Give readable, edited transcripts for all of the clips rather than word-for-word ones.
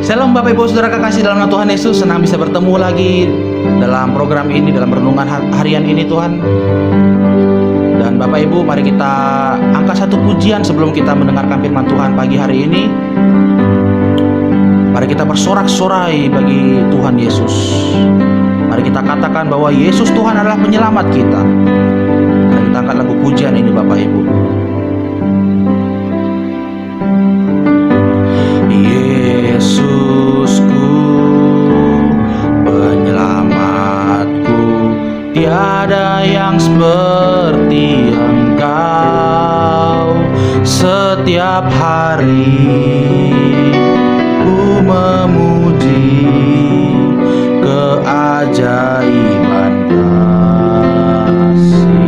Shalom Bapak Ibu Saudara kekasih dalam nama Tuhan Yesus. Senang bisa bertemu lagi dalam program ini, dalam renungan harian ini Tuhan. Dan Bapak Ibu, mari kita angkat satu pujian sebelum kita mendengarkan firman Tuhan pagi hari ini. Mari kita bersorak-sorai bagi Tuhan Yesus. Mari kita katakan bahwa Yesus Tuhan adalah penyelamat kita. Mari kita angkat lagu pujian ini Bapak Ibu. Yesusku, penyelamatku, tiada yang seperti Engkau. Setiap hari ku memuji keajaiban kasih-Mu.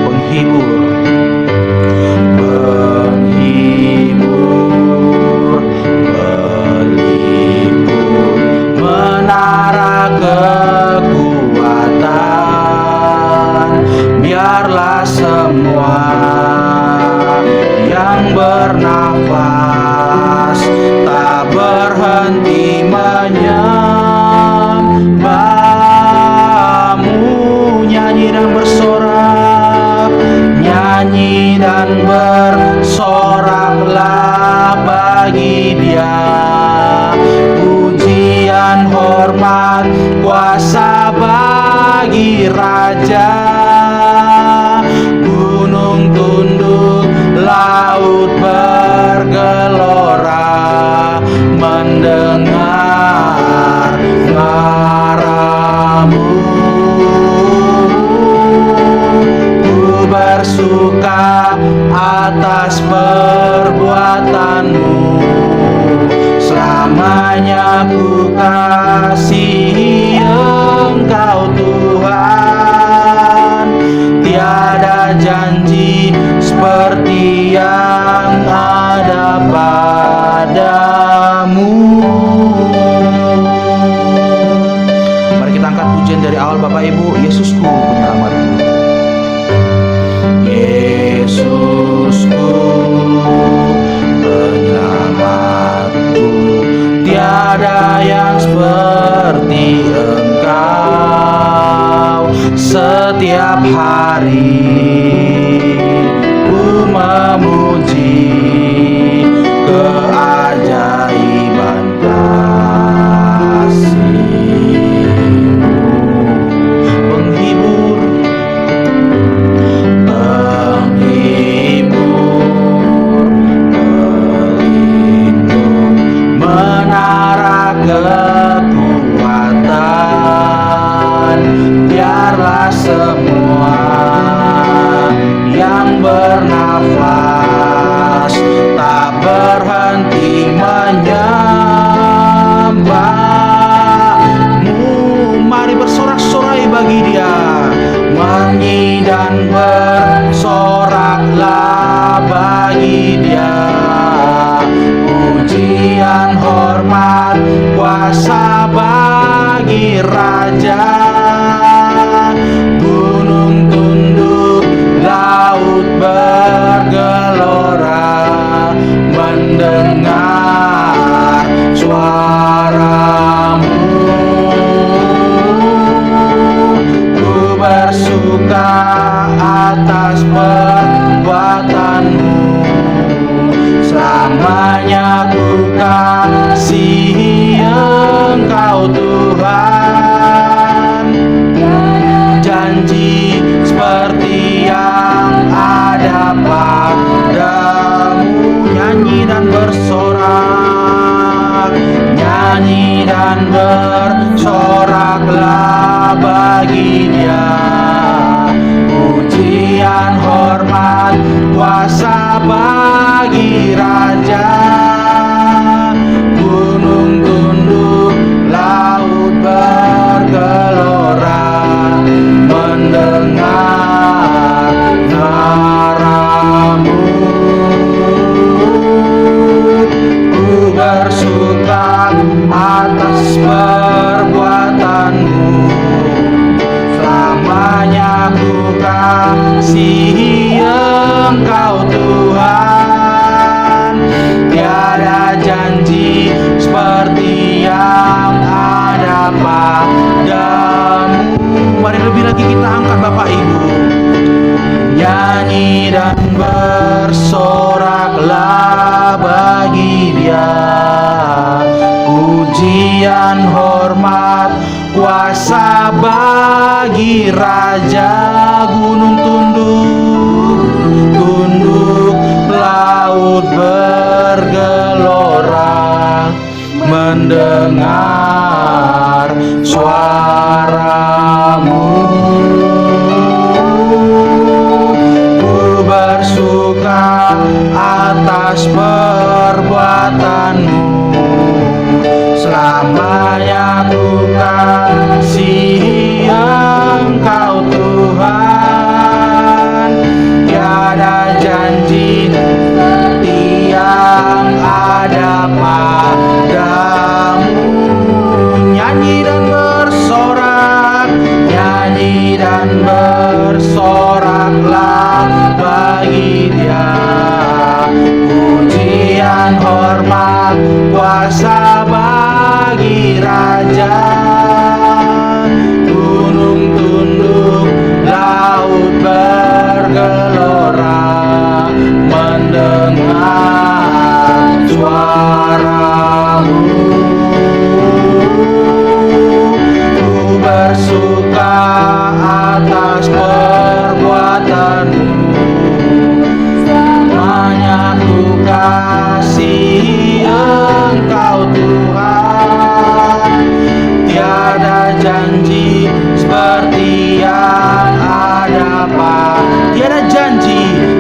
Penghibur, pelipur, menara kekuatan. Biarlah semua yang bernafas tak berhenti menyembah-Mu. Nyanyi dan bersorak, nyanyi dan bersoraklah bagi Dia. Pujian, hormat, kuasa bagi Raja. Gunung tunduk, laut bergelora mendengar ngara-Mu. Ku bersuka atas perbuatan-Mu, selamanya ku kasihi Engkau Tuhan. Tiada janji seperti yang ada padamu. Mari kita angkat pujian dari awal Bapak Ibu. Yesusku penyelamatku, Yesusku penyelamatku, tiada yang seperti Engkau. Setiap hari ku memuji keajaiban kasih-Mu. Penghibur, pelindung, menara kekuatan. Biarlah semua yang bernafas tak berhenti menyembah-Mu. Mari bersorak-sorai bagi Dia, nyanyi dan bersoraklah bagi Dia. Pujian, hormat, kuasa bagi Raja. Gunung tunduk, laut bergelora mendengar suara-Mu. Ku bersuka atas perbuatan-Mu, selamanya ku kasihi Engkau Tuhan. Janji seperti yang ada padamu. Nyanyi dan bersorak, nyanyi dan bersoraklah bagi Dia. Pujian, hormat, kuasa bagi Raja. Gunung tunduk, laut bergelora mendengar ngara-Mu. Ku bersuka atas perbuatan-Mu, selamanya ku kasihi Engkau Tuhan. Raja, gunung tunduk, laut bergelora mendengar suaramu. Ku bersuka atas perbuatanmu, selamanya ku kasihi Engkau Tuhan. Tiada janji yang ada padamu. Nyanyi dan bersoraklah bagi Dia. Pujian, hormat, kuasa bagi Raja. Gunung tunduk, laut bergelora mendengar suaramu. Ku bersuka atas perbuatanmu, selamanya ku kasihi Engkau Tuhan. Tiada janji seperti yang ada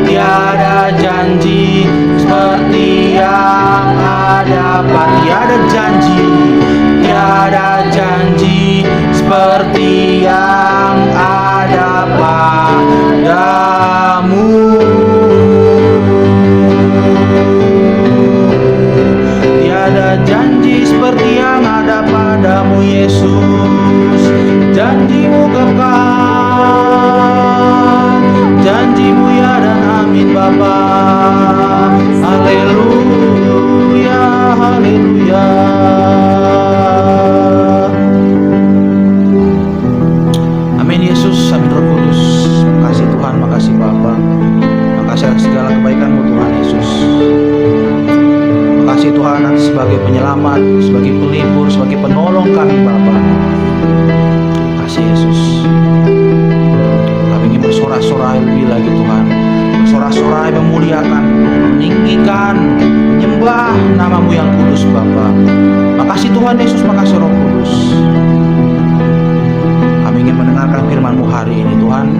tiada janji seperti yang ada tiada janji seperti yang ada padamu. Tiada janji seperti yang ada padamu, Yesus. Janjimu kekal, janjimu ya dan amin Bapa. Haleluya, haleluya. Amin Yesus, amin Roh Kudus. Makasih Tuhan, makasih Bapa. Makasih atas segala kebaikan-Mu Tuhan Yesus. Makasih Tuhan sebagai penyelamat, sebagai pelipur, sebagai penolong kami Bapa. Makasih Yesus. Kami ingin bersorak-sorai lebih lagi Tuhan, bersorak-sorai memuliakan, meninggikan, menyembah nama-Mu yang kudus Bapa. Makasih Tuhan Yesus, makasih Roh Kudus. Kami ingin mendengarkan firman-Mu hari ini Tuhan.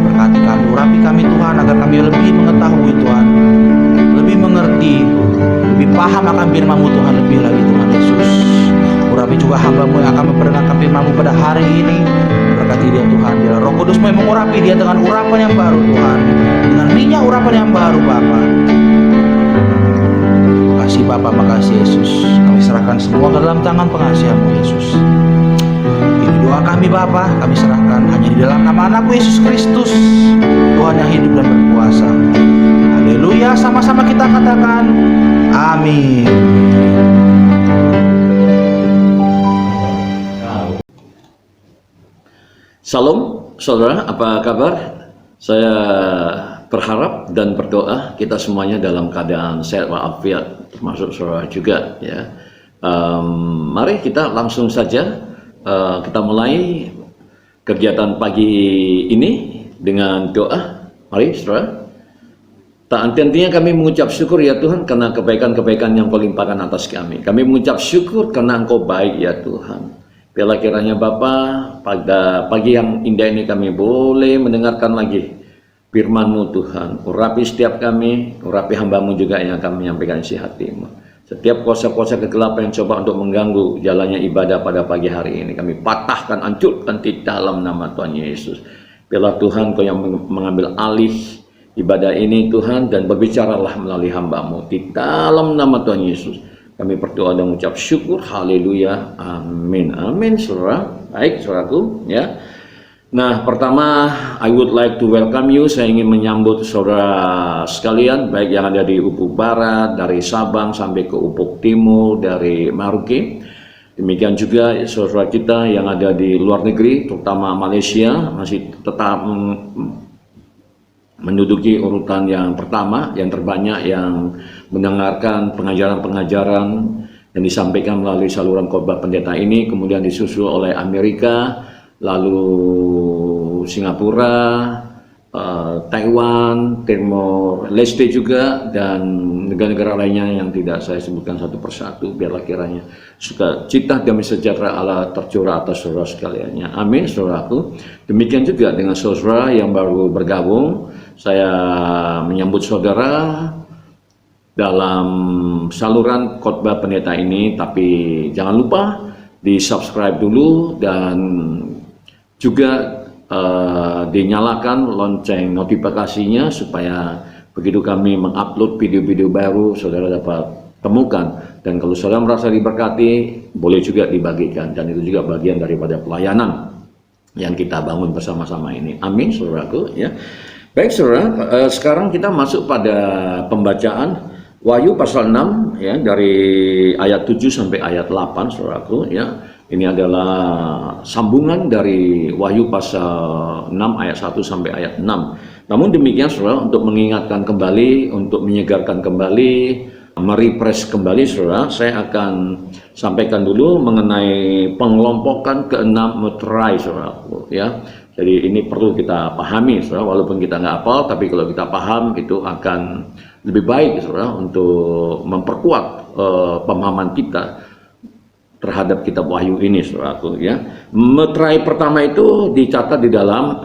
Berkati kami, urapi kami Tuhan, agar kami lebih mengetahui Tuhan, lebih mengerti, lebih paham akan firman-Mu Tuhan lebih lagi Tuhan Yesus. Urapi juga hamba-Mu yang akan memperdengarkan firman-Mu pada hari ini. Berkati dia Tuhan, biar Roh Kudus-Mu yang mengurapi dia dengan urapan yang baru Tuhan, dengan minyak urapan yang baru Bapa. Makasih Bapa, makasih Yesus. Kami serahkan semua ke dalam tangan pengasihan-Mu Yesus. Ini doa kami Bapa, kami serahkan hanya di dalam nama Anak-Mu Yesus Kristus, Tuhan yang hidup dan berkuasa. Haleluya, sama-sama kita katakan amin. Salam saudara, apa kabar? Saya berharap dan berdoa kita semuanya dalam keadaan sehat walafiat, termasuk saudara juga ya. Mari kita langsung saja kita mulai kegiatan pagi ini dengan doa. Mari saudara. Tak henti-hentinya kami mengucap syukur ya Tuhan karena kebaikan-kebaikan yang Kau limpahkan atas kami. Kami mengucap syukur karena Engkau baik ya Tuhan. Biarlah kiranya Bapa, pada pagi yang indah ini kami boleh mendengarkan lagi firman-Mu Tuhan. Urapi setiap kami, urapi hamba-Mu juga yang akan menyampaikan isi hati-Mu. Setiap kuasa-kuasa kegelapan yang coba untuk mengganggu jalannya ibadah pada pagi hari ini, kami patahkan, hancurkan di dalam nama Tuhan Yesus. Biarlah Tuhan Kau yang mengambil alih ibadah ini Tuhan, dan berbicaralah melalui hamba-Mu di dalam nama Tuhan Yesus. Kami berdoa dan mengucap syukur. Haleluya. Amin. Amin, saudara. Baik, saudaraku. Ya. Nah, pertama, I would like to welcome you. Saya ingin menyambut saudara sekalian, baik yang ada di Ubuk Barat, dari Sabang sampai ke Ubuk Timur, dari Maruke. Demikian juga saudara kita yang ada di luar negeri, terutama Malaysia, masih tetap menduduki urutan yang pertama, yang terbanyak yang mendengarkan pengajaran-pengajaran yang disampaikan melalui saluran khotbah pendeta ini. Kemudian disusul oleh Amerika, lalu Singapura, Taiwan, Timor Leste juga, dan negara-negara lainnya yang tidak saya sebutkan satu persatu, biarlah kiranya sukacita damai sejahtera Allah tercurah atas saudara sekaliannya. Amin, saudaraku. Demikian juga dengan saudara yang baru bergabung, saya menyambut saudara dalam saluran khotbah pendeta ini, tapi jangan lupa di subscribe dulu dan juga dinyalakan lonceng notifikasinya supaya begitu kami mengupload video-video baru saudara dapat temukan. Dan kalau saudara merasa diberkati, boleh juga dibagikan, dan itu juga bagian daripada pelayanan yang kita bangun bersama-sama ini. Amin, saudaraku, ya. Baik, saudara, sekarang kita masuk pada pembacaan Wahyu pasal 6, ya, dari ayat 7 sampai ayat 8, saudaraku, ya. Ini adalah sambungan dari Wahyu pasal 6 ayat 1 sampai ayat 6. Namun demikian, saudara, untuk mengingatkan kembali, untuk menyegarkan kembali, merefresh kembali, saudara, saya akan sampaikan dulu mengenai pengelompokan keenam meterai, saudara, ya. Jadi ini perlu kita pahami, saudara, walaupun kita nggak hafal, tapi kalau kita paham itu akan lebih baik, saudara, untuk memperkuat pemahaman kita terhadap kitab Wahyu ini, saudaraku, ya. Meterai pertama itu dicatat di dalam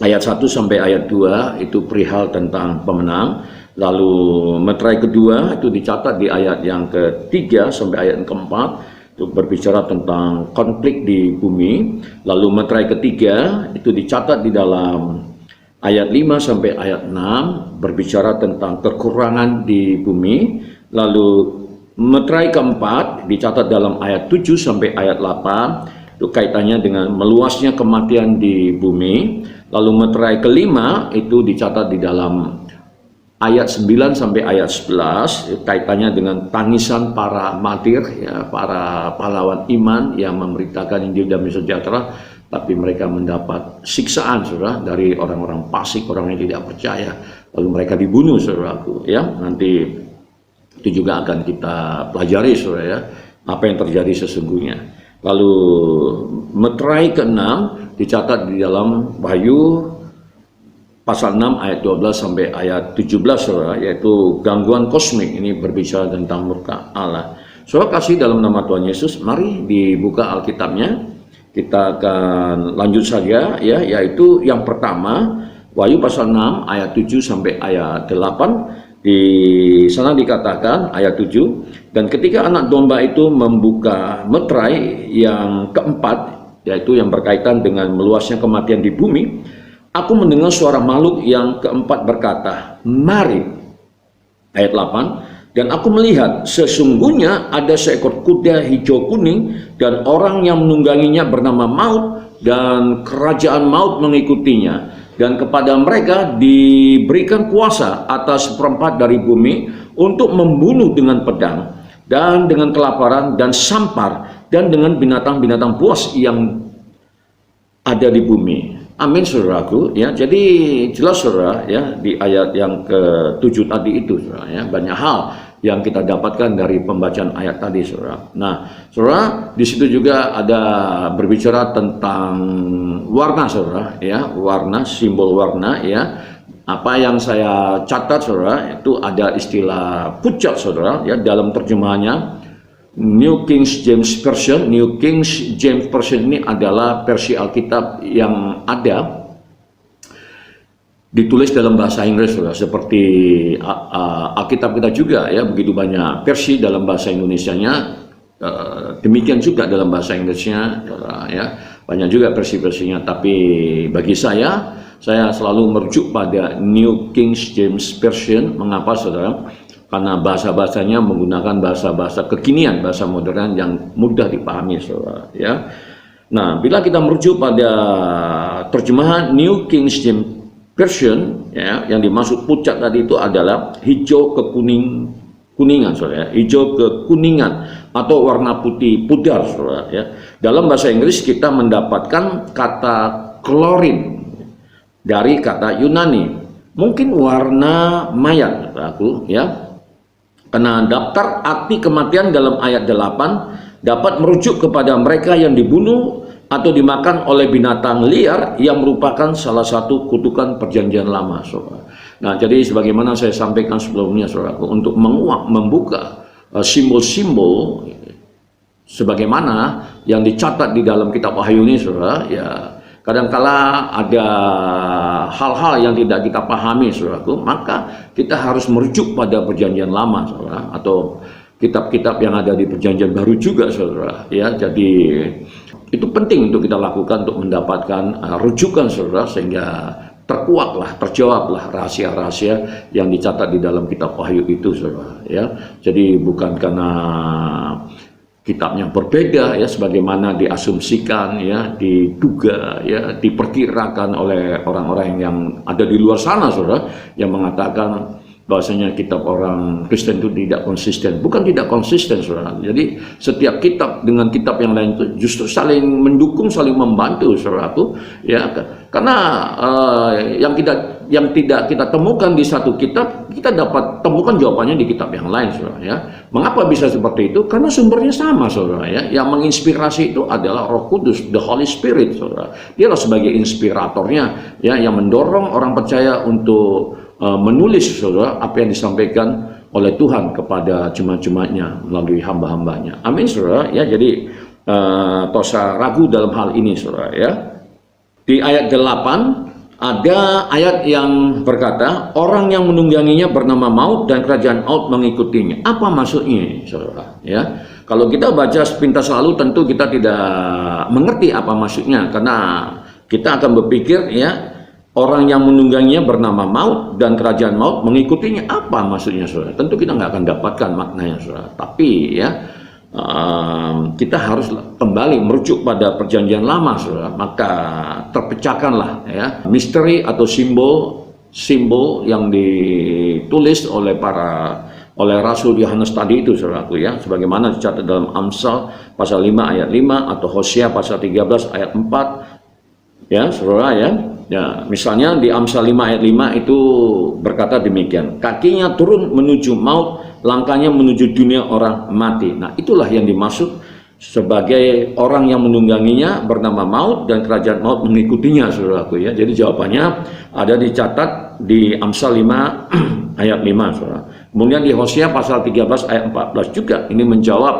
ayat 1 sampai ayat 2, itu perihal tentang pemenang. Lalu meterai kedua itu dicatat di ayat yang ketiga sampai ayat keempat, itu berbicara tentang konflik di bumi. Lalu meterai ketiga itu dicatat di dalam ayat 5 sampai ayat 6, berbicara tentang kekurangan di bumi. Lalu meterai keempat dicatat dalam ayat 7 sampai ayat 8, itu kaitannya dengan meluasnya kematian di bumi. Lalu meterai kelima itu dicatat di dalam ayat 9 sampai ayat 11, itu kaitannya dengan tangisan para martir, ya, para pahlawan iman yang memberitakan Injil damai sejahtera, tapi mereka mendapat siksaan, saudara, dari orang-orang fasik, orang yang tidak percaya, lalu mereka dibunuh, saudaraku, ya. Nanti itu juga akan kita pelajari, saudara, ya, apa yang terjadi sesungguhnya. Lalu meterai ke-6 dicatat di dalam Wahyu pasal 6 ayat 12 sampai ayat 17, saudara, yaitu gangguan kosmik. Ini berbicara tentang murka Allah. Saudara kasih dalam nama Tuhan Yesus, mari dibuka Alkitabnya. Kita akan lanjut saja, ya, yaitu yang pertama Wahyu pasal 6 ayat 7 sampai ayat 8. Di sana dikatakan ayat 7, dan ketika anak domba itu membuka meterai yang keempat, yaitu yang berkaitan dengan meluasnya kematian di bumi, aku mendengar suara makhluk yang keempat berkata, mari. Ayat 8, dan aku melihat sesungguhnya ada seekor kuda hijau kuning, dan orang yang menungganginya bernama Maut, dan kerajaan maut mengikutinya. Dan kepada mereka diberikan kuasa atas seperempat dari bumi untuk membunuh dengan pedang, dan dengan kelaparan, dan sampar, dan dengan binatang-binatang buas yang ada di bumi. Amin, saudaraku, ya. Jadi jelas, saudara, ya, di ayat yang ke-7 tadi itu, saudara, ya, banyak hal yang kita dapatkan dari pembacaan ayat tadi, saudara. Nah, saudara, di situ juga ada berbicara tentang warna, saudara, ya, warna, simbol warna, ya. Apa yang saya catat, saudara, itu ada istilah pucat, saudara, ya, dalam terjemahannya New King James Version. New King James Version ini adalah versi Alkitab yang ada ditulis dalam bahasa Inggris, saudara, seperti Alkitab kita juga, ya, begitu banyak versi dalam bahasa Indonesianya, demikian juga dalam bahasa Inggrisnya, saudara, ya, banyak juga versi-versinya. Tapi bagi saya selalu merujuk pada New King James Version. Mengapa, saudara? Karena bahasa-bahasanya menggunakan bahasa-bahasa kekinian, bahasa modern yang mudah dipahami, saudara, ya. Nah, bila kita merujuk pada terjemahan New King James Version, ya, yang dimaksud pucat tadi itu adalah hijau kuningan, saudara, hijau kekuningan atau warna putih pudar, saudara, ya. Dalam bahasa Inggris kita mendapatkan kata klorin dari kata Yunani, mungkin warna mayat, saudaraku, ya. Karena daftar arti kematian dalam ayat 8 dapat merujuk kepada mereka yang dibunuh atau dimakan oleh binatang liar yang merupakan salah satu kutukan perjanjian lama, saudara. Nah, jadi sebagaimana saya sampaikan sebelumnya, saudara, untuk membuka simbol-simbol sebagaimana yang dicatat di dalam kitab Wahyu ini, saudara, ya kadangkala ada hal-hal yang tidak kita pahami, saudaraku, maka kita harus merujuk pada perjanjian lama, saudara, atau kitab-kitab yang ada di perjanjian baru juga, saudara, ya. Jadi itu penting untuk kita lakukan untuk mendapatkan rujukan, saudara, sehingga terkuatlah, terjawablah rahasia-rahasia yang dicatat di dalam kitab Wahyu itu, saudara, ya. Jadi bukan karena kitabnya berbeda, ya, sebagaimana diasumsikan, ya, diduga, ya, diperkirakan oleh orang-orang yang ada di luar sana, saudara, yang mengatakan bahwasanya kitab orang Kristen itu tidak konsisten. Bukan tidak konsisten, saudara. Jadi setiap kitab dengan kitab yang lain itu justru saling mendukung, saling membantu, saudaraku, ya. Karena yang tidak kita temukan di satu kitab, kita dapat temukan jawabannya di kitab yang lain, saudara, ya. Mengapa bisa seperti itu? Karena sumbernya sama, saudara, ya. Yang menginspirasi itu adalah Roh Kudus, the Holy Spirit, saudara. Dialah sebagai inspiratornya, ya, yang mendorong orang percaya untuk menulis, saudara, apa yang disampaikan oleh Tuhan kepada jemaat-jemaatnya melalui hamba-hambanya. Amin, saudara, ya. Jadi tosa ragu dalam hal ini, saudara, ya. Di ayat 8 ada ayat yang berkata, orang yang menungganginya bernama maut dan kerajaan maut mengikutinya. Apa maksudnya, saudara? Ya, kalau kita baca sepintas lalu tentu kita tidak mengerti apa maksudnya, karena kita akan berpikir, ya, orang yang menungganginya bernama maut dan kerajaan maut mengikutinya. Apa maksudnya, saudara? Tentu kita nggak akan dapatkan maknanya, saudara. Tapi, ya, kita harus kembali merujuk pada perjanjian lama, saudara. Maka terpecahkanlah, ya, misteri atau simbol yang ditulis oleh Rasul Yohanes tadi itu, saudaraku, ya, sebagaimana dicatat dalam Amsal pasal 5 ayat 5 atau Hosea pasal 13 ayat 4, ya, saudara, ya. Ya, misalnya di Amsal 5 ayat 5 itu berkata demikian, kakinya turun menuju maut, langkahnya menuju dunia orang mati. Nah, itulah yang dimaksud sebagai orang yang menungganginya bernama maut dan kerajaan maut mengikutinya, saudaraku, ya. Jadi jawabannya ada dicatat di Amsal 5 ayat 5, saudara. Kemudian di Hosea pasal 13 ayat 14 juga ini menjawab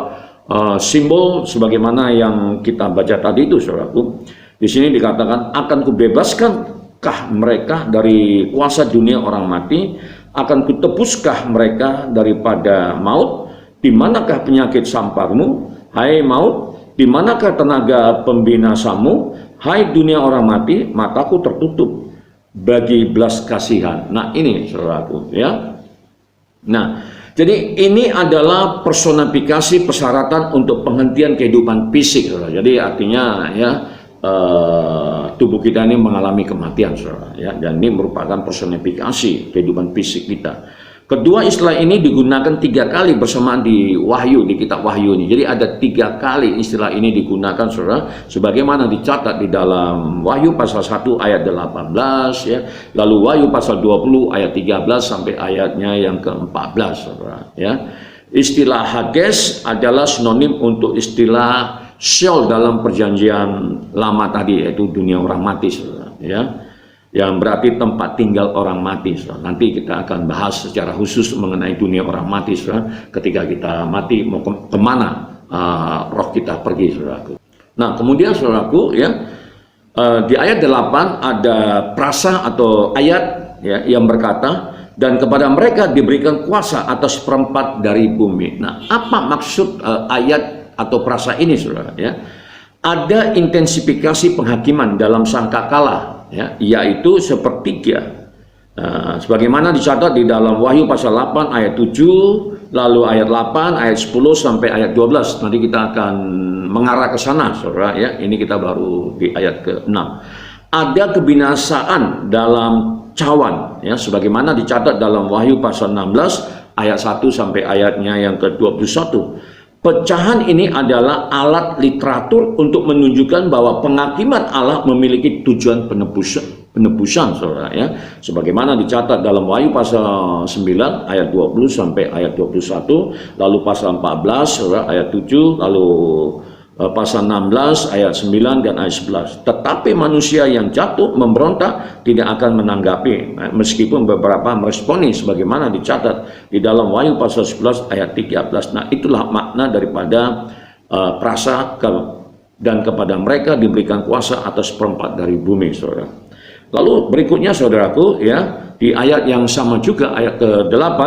simbol sebagaimana yang kita baca tadi itu, saudaraku. Di sini dikatakan, akan kubebaskankah mereka dari kuasa dunia orang mati, akan kutebuskah mereka daripada maut, di manakah penyakit samparmu, hai maut, di manakah tenaga pembinasamu, hai dunia orang mati, mataku tertutup bagi belas kasihan. Nah, ini, saudaraku, ya. Nah, jadi ini adalah personifikasi persyaratan untuk penghentian kehidupan fisik, saudara. Jadi artinya, ya, tubuh kita ini mengalami kematian, saudara, ya, dan ini merupakan personifikasi kehidupan fisik kita. Kedua, istilah ini digunakan 3 kali bersamaan di Wahyu, di kitab Wahyu ini. Jadi ada 3 kali istilah ini digunakan, saudara, sebagaimana dicatat di dalam Wahyu pasal 1 ayat 18, ya, lalu Wahyu pasal 20 ayat 13 sampai ayatnya yang ke-14, saudara, ya. Istilah Hades adalah sinonim untuk istilah Sheol dalam perjanjian lama tadi, yaitu dunia orang mati, saudara, ya, yang berarti tempat tinggal orang mati, saudara. Nanti kita akan bahas secara khusus mengenai dunia orang mati, saudara. Ketika kita mati mau kemana roh kita pergi, saudaraku. Nah, kemudian, saudaraku, ya, di ayat 8 ada prasa atau ayat, ya, yang berkata, dan kepada mereka diberikan kuasa atas seperempat dari bumi. Nah, apa maksud ayat atau prasa ini, saudara, ya? Ada intensifikasi penghakiman dalam sangkakala, ya, yaitu sepertiga, sebagaimana dicatat di dalam Wahyu pasal 8 ayat 7, lalu ayat 8, ayat 10 sampai ayat 12. Nanti kita akan mengarah ke sana, saudara, ya. Ini kita baru di ayat ke-6. Ada kebinasaan dalam cawan, ya, sebagaimana dicatat dalam Wahyu pasal 16 ayat 1 sampai ayatnya yang ke-21. Pecahan ini adalah alat literatur untuk menunjukkan bahwa penghakiman Allah memiliki tujuan penebusan, saudara, ya. Sebagaimana dicatat dalam Wahyu pasal 9 ayat 20 sampai ayat 21, lalu pasal 14, saudara, ayat 7, lalu pasal 16 ayat 9 dan ayat 11. Tetapi manusia yang jatuh memberontak tidak akan menanggapi, meskipun beberapa meresponi sebagaimana dicatat di dalam Wahyu pasal 11 ayat 13. Nah, itulah makna daripada perasa dan kepada mereka diberikan kuasa atas seperempat dari bumi, saudara. Lalu berikutnya, saudaraku, ya, di ayat yang sama juga, ayat ke-8,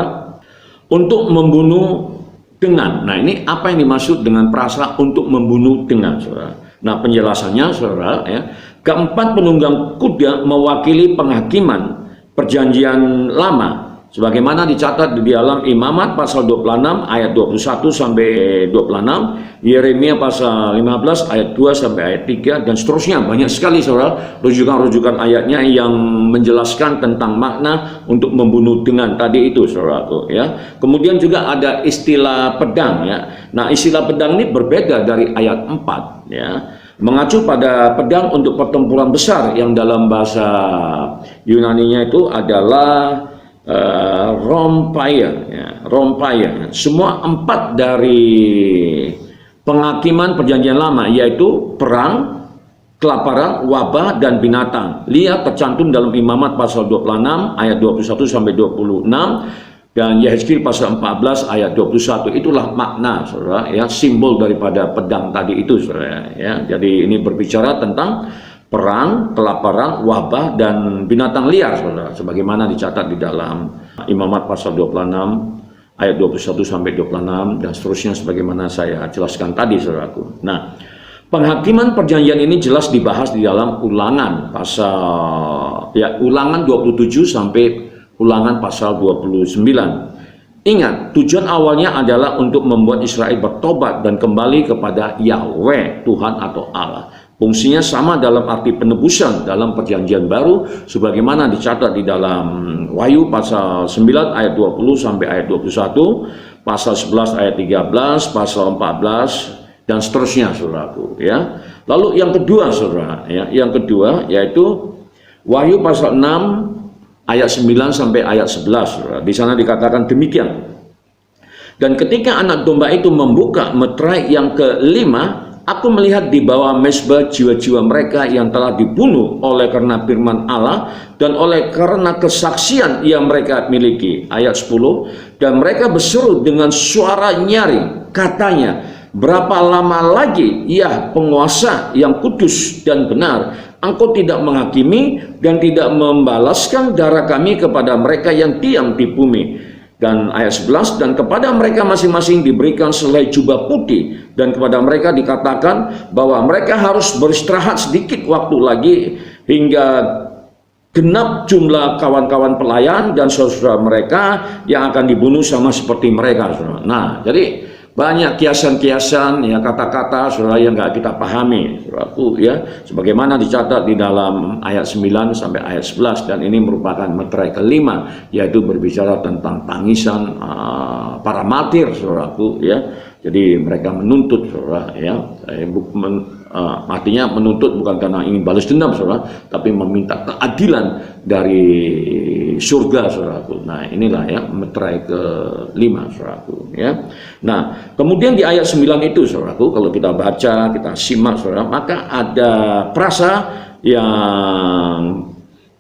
untuk membunuh dengan. Nah, ini apa yang dimaksud dengan perasa untuk membunuh dengan, saudara? Nah, penjelasannya, saudara, ya, keempat penunggang kuda mewakili penghakiman perjanjian lama sebagaimana dicatat di dalam Imamat pasal 26 ayat 21 sampai 26, Yeremia pasal 15 ayat 2 sampai ayat 3, dan seterusnya. Banyak sekali, saudara, rujukan-rujukan ayatnya yang menjelaskan tentang makna untuk membunuh dengan tadi itu, saudaraku, ya. Kemudian juga ada istilah pedang, ya. Nah, istilah pedang ini berbeda dari ayat 4, ya, mengacu pada pedang untuk pertempuran besar yang dalam bahasa Yunaninya itu adalah rompaia, ya, rompaia. Semua empat dari penghakiman perjanjian lama, yaitu perang, kelaparan, wabah, dan binatang. Lihat tercantum dalam Imamat pasal 26 ayat 21 sampai 26 dan Yehezkiel pasal 14 ayat 21. Itulah makna, saudara, ya, simbol daripada pedang tadi itu, saudara, ya. Jadi ini berbicara tentang perang, kelaparan, wabah, dan binatang liar, saudara, sebagaimana dicatat di dalam Imamat pasal 26 ayat 21 sampai 26 dan seterusnya sebagaimana saya jelaskan tadi, saudaraku. Nah, penghakiman perjanjian ini jelas dibahas di dalam Ulangan pasal, ya, Ulangan 27 sampai Ulangan pasal 29. Ingat, tujuan awalnya adalah untuk membuat Israel bertobat dan kembali kepada Yahweh, Tuhan atau Allah. Fungsinya sama dalam arti penebusan dalam perjanjian baru sebagaimana dicatat di dalam Wahyu pasal 9 ayat 20 sampai ayat 21, pasal 11 ayat 13, pasal 14 dan seterusnya, saudaraku, ya. Lalu yang kedua, saudara, ya, yang kedua yaitu Wahyu pasal 6 ayat 9 sampai ayat 11, saudara. Di sana dikatakan demikian. Dan ketika anak domba itu membuka meterai yang kelima, aku melihat di bawah mezbah jiwa-jiwa mereka yang telah dibunuh oleh karena firman Allah dan oleh karena kesaksian yang mereka miliki. Ayat 10, dan mereka berseru dengan suara nyaring, katanya, berapa lama lagi, ya penguasa yang kudus dan benar, engkau tidak menghakimi dan tidak membalaskan darah kami kepada mereka yang diam di bumi. Dan ayat 11, dan kepada mereka masing-masing diberikan selai jubah putih, dan kepada mereka dikatakan bahwa mereka harus beristirahat sedikit waktu lagi hingga genap jumlah kawan-kawan pelayan dan saudara mereka yang akan dibunuh sama seperti mereka, saudara. Nah, jadi banyak kiasan-kiasan, ya, kata-kata, saudara, yang nggak kita pahami, saudaraku, ya, sebagaimana dicatat di dalam ayat 9 sampai ayat 11, dan ini merupakan meterai kelima, yaitu berbicara tentang tangisan para martir, saudaraku, ya. Jadi mereka menuntut, saudara, ya, artinya menuntut bukan karena ingin balas dendam, saudara, tapi meminta keadilan dari surga, saudaraku. Nah, inilah, ya, meterai kelima, saudaraku, ya. Nah, kemudian di ayat 9 itu, saudaraku, kalau kita baca, kita simak, saudara, maka ada frasa yang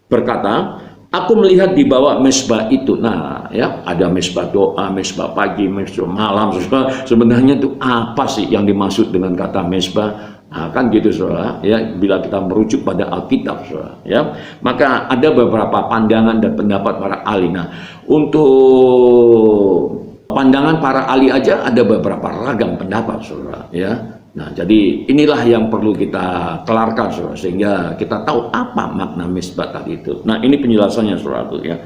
berkata, aku melihat di bawah mezbah itu. Nah, ya, ada mezbah doa, mezbah pagi, mezbah malam. Sebenarnya itu apa sih yang dimaksud dengan kata mezbah? Nah, kan gitu, saudara, ya, bila kita merujuk pada Alkitab, saudara, ya, maka ada beberapa pandangan dan pendapat para ahli. Nah, untuk pandangan para ahli aja ada beberapa ragam pendapat, saudara, ya. Nah, jadi inilah yang perlu kita kelarkan, saudara, sehingga kita tahu apa makna mezbah tadi itu. Nah, ini penjelasannya, saudara, ya.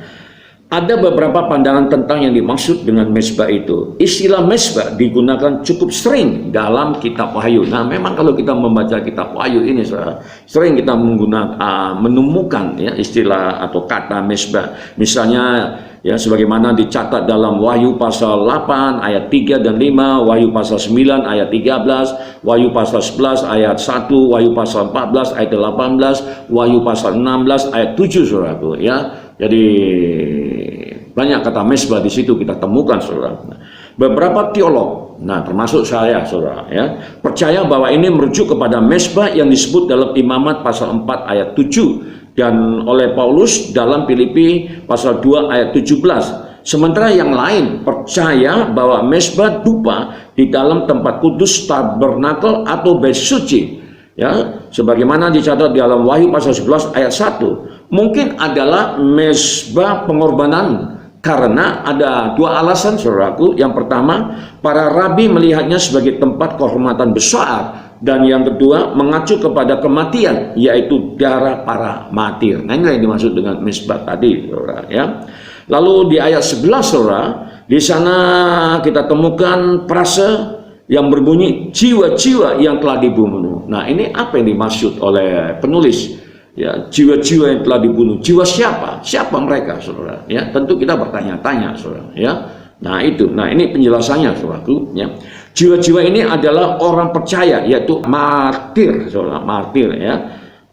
Ada beberapa pandangan tentang yang dimaksud dengan mezbah itu. Istilah mezbah digunakan cukup sering dalam kitab Wahyu. Nah, memang kalau kita membaca kitab Wahyu ini, saudara, sering kita menemukan, ya, istilah atau kata mezbah. Misalnya, ya, sebagaimana dicatat dalam Wahyu pasal 8 ayat 3 dan 5, Wahyu pasal 9 ayat 13, Wahyu pasal 11 ayat 1, Wahyu pasal 14 ayat 18, Wahyu pasal 16 ayat 7, saudaraku, ya. Jadi banyak kata mezbah di situ kita temukan, saudara. Beberapa teolog Nah, termasuk saya, saudara, ya, percaya bahwa ini merujuk kepada mezbah yang disebut dalam Imamat pasal 4 ayat 7 dan oleh Paulus dalam Filipi pasal 2 ayat 17. Sementara yang lain percaya bahwa mezbah dupa di dalam tempat kudus, tabernakel atau bait suci, ya, sebagaimana dicatat di dalam Wahyu pasal 11 ayat 1, mungkin adalah mezbah pengorbanan. Karena ada dua alasan, saudaraku. Yang pertama, para rabi melihatnya sebagai tempat kehormatan besar, dan yang kedua mengacu kepada kematian, yaitu darah para martir. Nah, ini yang dimaksud dengan mezbah tadi, saudara, ya. Lalu di ayat 11, saudara, di sana kita temukan frase yang berbunyi jiwa-jiwa yang telah dibunuh. Nah, ini apa yang dimaksud oleh penulis? Ya, jiwa-jiwa yang telah dibunuh. Jiwa siapa? Siapa mereka, saudara? Ya, tentu kita bertanya-tanya, saudara. Ya, nah itu. Nah, ini penjelasannya, saudaraku. Ya, jiwa-jiwa ini adalah orang percaya, yaitu martir, saudara. Martir, ya,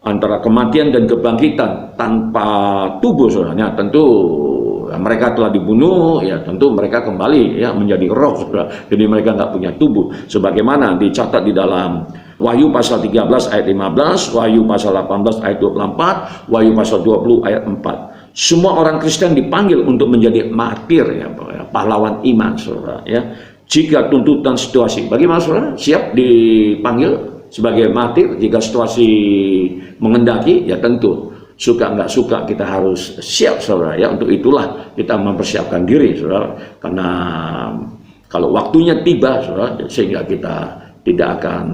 antara kematian dan kebangkitan tanpa tubuh, saudara. Ya, tentu mereka telah dibunuh, ya tentu mereka kembali ya menjadi roh, saudara. Jadi mereka nggak punya tubuh, sebagaimana dicatat di dalam Wahyu pasal 13 ayat 15, Wahyu pasal 18 ayat 24, Wahyu pasal 20 ayat 4. Semua orang Kristen dipanggil untuk menjadi martir, ya, pahlawan iman, saudara. Ya, jika tuntutan situasi, bagaimana, saudara? Siap dipanggil sebagai martir jika situasi mengendaki? Ya tentu. Suka nggak suka kita harus siap, saudara. Ya, untuk itulah kita mempersiapkan diri, saudara. Karena kalau waktunya tiba, saudara, sehingga kita tidak akan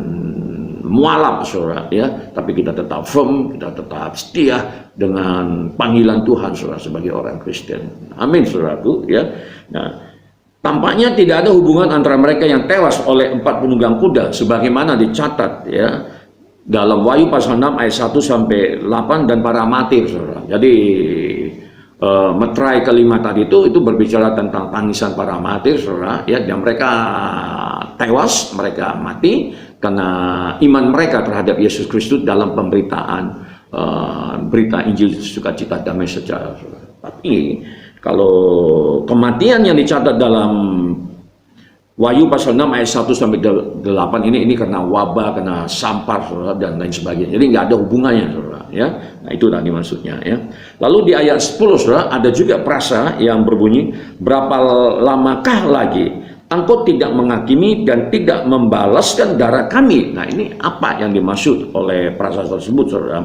mualaf, saudara, ya, tapi kita tetap firm, kita tetap setia dengan panggilan Tuhan, saudara, sebagai orang Kristen. Amin, saudaraku, ya. Nah, tampaknya tidak ada hubungan antara mereka yang tewas oleh 4 penunggang kuda, sebagaimana dicatat, ya, dalam Wahyu pasal 6 ayat 1 sampai 8 dan para martir, saudara. Jadi metrai kelima tadi itu berbicara tentang tangisan para martir, saudara, ya, dan mereka tewas, mereka mati karena iman mereka terhadap Yesus Kristus dalam pemberitaan berita Injil sukacita damai sejahtera, saudara. Tapi kalau kematian yang dicatat dalam Wahyu pasal 6 ayat 1 sampai 8 ini karena wabah, karena sampar, saudara, dan lain sebagainya. Jadi nggak ada hubungannya, saudara, ya. Nah, itu tadi maksudnya, ya. Lalu di ayat 10, saudara, ada juga frasa yang berbunyi, berapa lamakah lagi Engkau tidak menghakimi dan tidak membalaskan darah kami. Nah, ini apa yang dimaksud oleh frasa tersebut, saudara?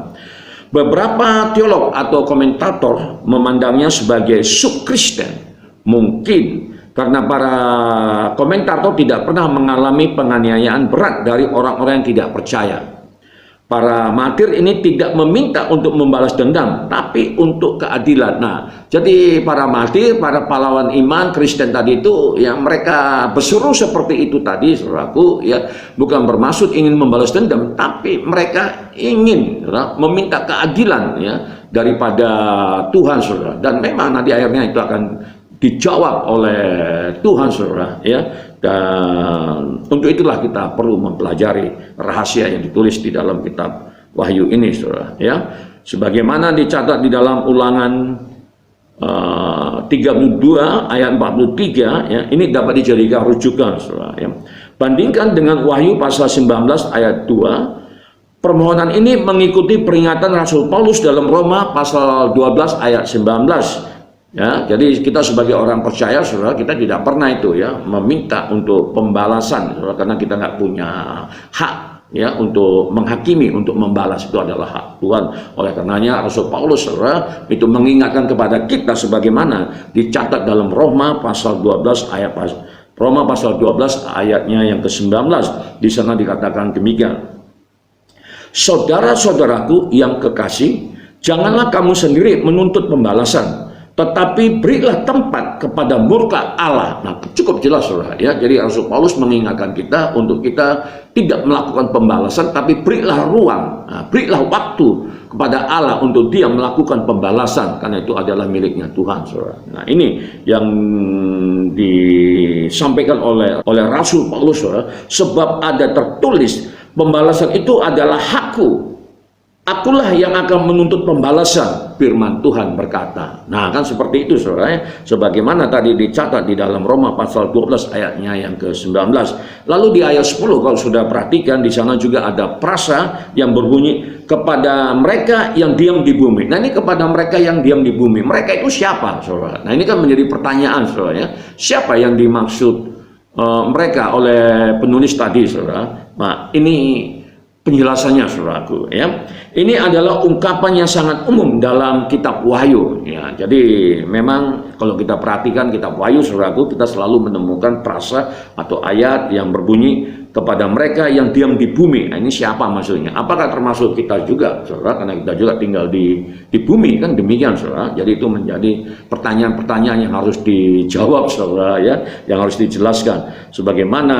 Beberapa teolog atau komentator memandangnya sebagai sub-Kristen. Mungkin karena para komentator tidak pernah mengalami penganiayaan berat dari orang-orang yang tidak percaya. Para martir ini tidak meminta untuk membalas dendam, tapi untuk keadilan. Nah, jadi para martir, para pahlawan iman Kristen tadi itu, yang mereka bersuruh seperti itu tadi, saudaraku, ya, bukan bermaksud ingin membalas dendam, tapi mereka ingin, saudara, meminta keadilan, ya, daripada Tuhan, saudara. Dan memang nanti akhirnya itu akan dijawab oleh Tuhan, saudara, ya. Dan untuk itulah kita perlu mempelajari rahasia yang ditulis di dalam kitab Wahyu ini, saudara, ya. Sebagaimana dicatat di dalam Ulangan 32 ayat 43, ya, ini dapat dijadikan rujukan, saudara, ya. Bandingkan dengan Wahyu pasal 19 ayat 2. Permohonan ini mengikuti peringatan Rasul Paulus dalam Roma pasal 12 ayat 19. Ya, jadi kita sebagai orang percaya, saudara, kita tidak pernah itu, ya, meminta untuk pembalasan, saudara, karena kita nggak punya hak, ya, untuk menghakimi, untuk membalas. Itu adalah hak Tuhan. Oleh karenanya Rasul Paulus, saudara, itu mengingatkan kepada kita sebagaimana dicatat dalam Roma pasal 12 ayat Roma pasal 12 ayatnya yang ke-19. Di sana dikatakan demikian. Saudara-saudaraku yang kekasih, janganlah kamu sendiri menuntut pembalasan, tetapi berilah tempat kepada murka Allah. Nah, cukup jelas, saudara, ya. Jadi Rasul Paulus mengingatkan kita untuk kita tidak melakukan pembalasan, tapi berilah ruang, berilah waktu kepada Allah untuk Dia melakukan pembalasan, karena itu adalah miliknya Tuhan, saudara. Nah, ini yang disampaikan oleh Rasul Paulus, saudara, sebab ada tertulis pembalasan itu adalah hakku, Akulah yang akan menuntut pembalasan, firman Tuhan berkata. Nah, kan seperti itu saudara ya. Sebagaimana tadi dicatat di dalam Roma pasal 12 ayatnya yang ke-19. Lalu di ayat 10 kalau sudah perhatikan, di sana juga ada prasa yang berbunyi kepada mereka yang diam di bumi. Nah, ini kepada mereka yang diam di bumi. Mereka itu siapa, saudara? Nah, ini kan menjadi pertanyaan, saudara ya. Siapa yang dimaksud mereka oleh penulis tadi, saudara? Nah, ini penjelasannya, saudaraku ya. Ini adalah ungkapan yang sangat umum dalam kitab Wahyu ya. Jadi memang kalau kita perhatikan kitab Wahyu, saudaraku, kita selalu menemukan frasa atau ayat yang berbunyi kepada mereka yang diam di bumi. Nah, ini siapa maksudnya? Apakah termasuk kita juga, saudara? Karena kita juga tinggal di bumi, kan demikian, saudara. Jadi itu menjadi pertanyaan-pertanyaan yang harus dijawab, saudara ya, yang harus dijelaskan. Sebagaimana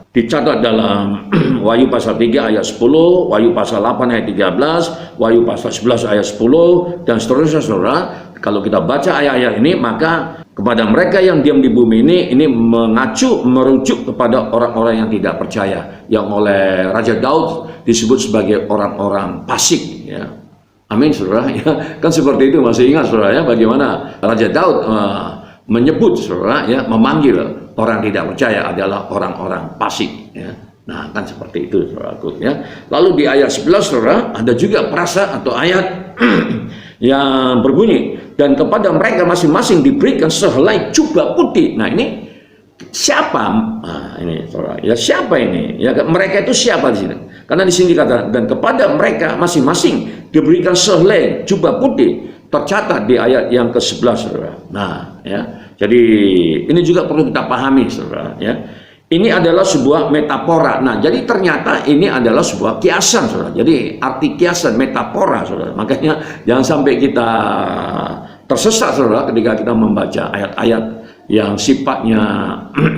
dicatat dalam Wahyu pasal 3 ayat 10, Wahyu pasal 8 ayat 13, Wahyu pasal 11 ayat 10, dan seterusnya, saudara. Kalau kita baca ayat-ayat ini, maka kepada mereka yang diam di bumi ini merujuk kepada orang-orang yang tidak percaya, yang oleh Raja Daud disebut sebagai orang-orang fasik ya. Amin, saudara ya. Kan seperti itu, masih ingat, saudara ya, bagaimana Raja Daud menyebut, saudara ya, memanggil orang tidak percaya adalah orang-orang fasik ya. Nah, kan seperti itu, saudaraku ya. Lalu di ayat 11, saudara, ada juga frasa atau ayat yang berbunyi, dan kepada mereka masing-masing diberikan sehelai jubah putih. Nah, ini siapa? Nah, ini saudara ya, siapa ini? Ya, mereka itu siapa di sini? Karena di sini dikatakan, dan kepada mereka masing-masing diberikan sehelai jubah putih, tercatat di ayat yang ke-11, saudara. Nah, ya. Jadi ini juga perlu kita pahami, saudara ya. Ini adalah sebuah metafora. Nah, jadi ternyata ini adalah sebuah kiasan, saudara. Jadi arti kiasan, metafora, saudara. Makanya jangan sampai kita tersesat, saudara, ketika kita membaca ayat-ayat yang sifatnya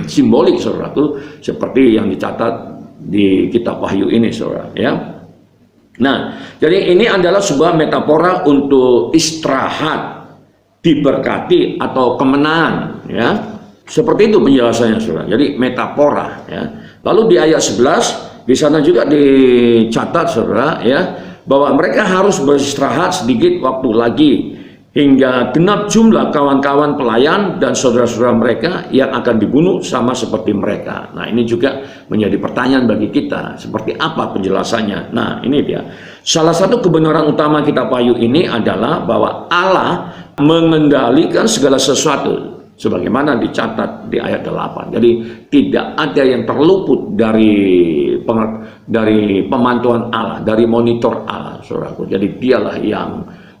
simbolik, saudara, itu seperti yang dicatat di kitab Wahyu ini, saudara ya. Nah, jadi ini adalah sebuah metafora untuk istirahat, diberkati, atau kemenangan ya. Seperti itu penjelasannya, saudara. Jadi metafora ya. Lalu di ayat 11 di sana juga dicatat, saudara ya, bahwa mereka harus beristirahat sedikit waktu lagi hingga genap jumlah kawan-kawan pelayan dan saudara-saudara mereka yang akan dibunuh sama seperti mereka. Nah, ini juga menjadi pertanyaan bagi kita, seperti apa penjelasannya. Nah, ini dia. Salah satu kebenaran utama kitab Wahyu ini adalah bahwa Allah mengendalikan segala sesuatu, sebagaimana dicatat di ayat 8. Jadi tidak ada yang terluput dari pemantauan Allah, dari monitor Allah, saudaraku. Jadi dialah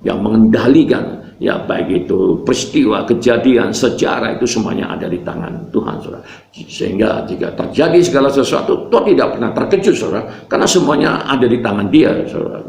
yang mengendalikan ya, baik itu peristiwa, kejadian, sejarah, itu semuanya ada di tangan Tuhan, saudara. Sehingga jika terjadi segala sesuatu, Tuhan tidak pernah terkejut, saudara, karena semuanya ada di tangan Dia, saudara.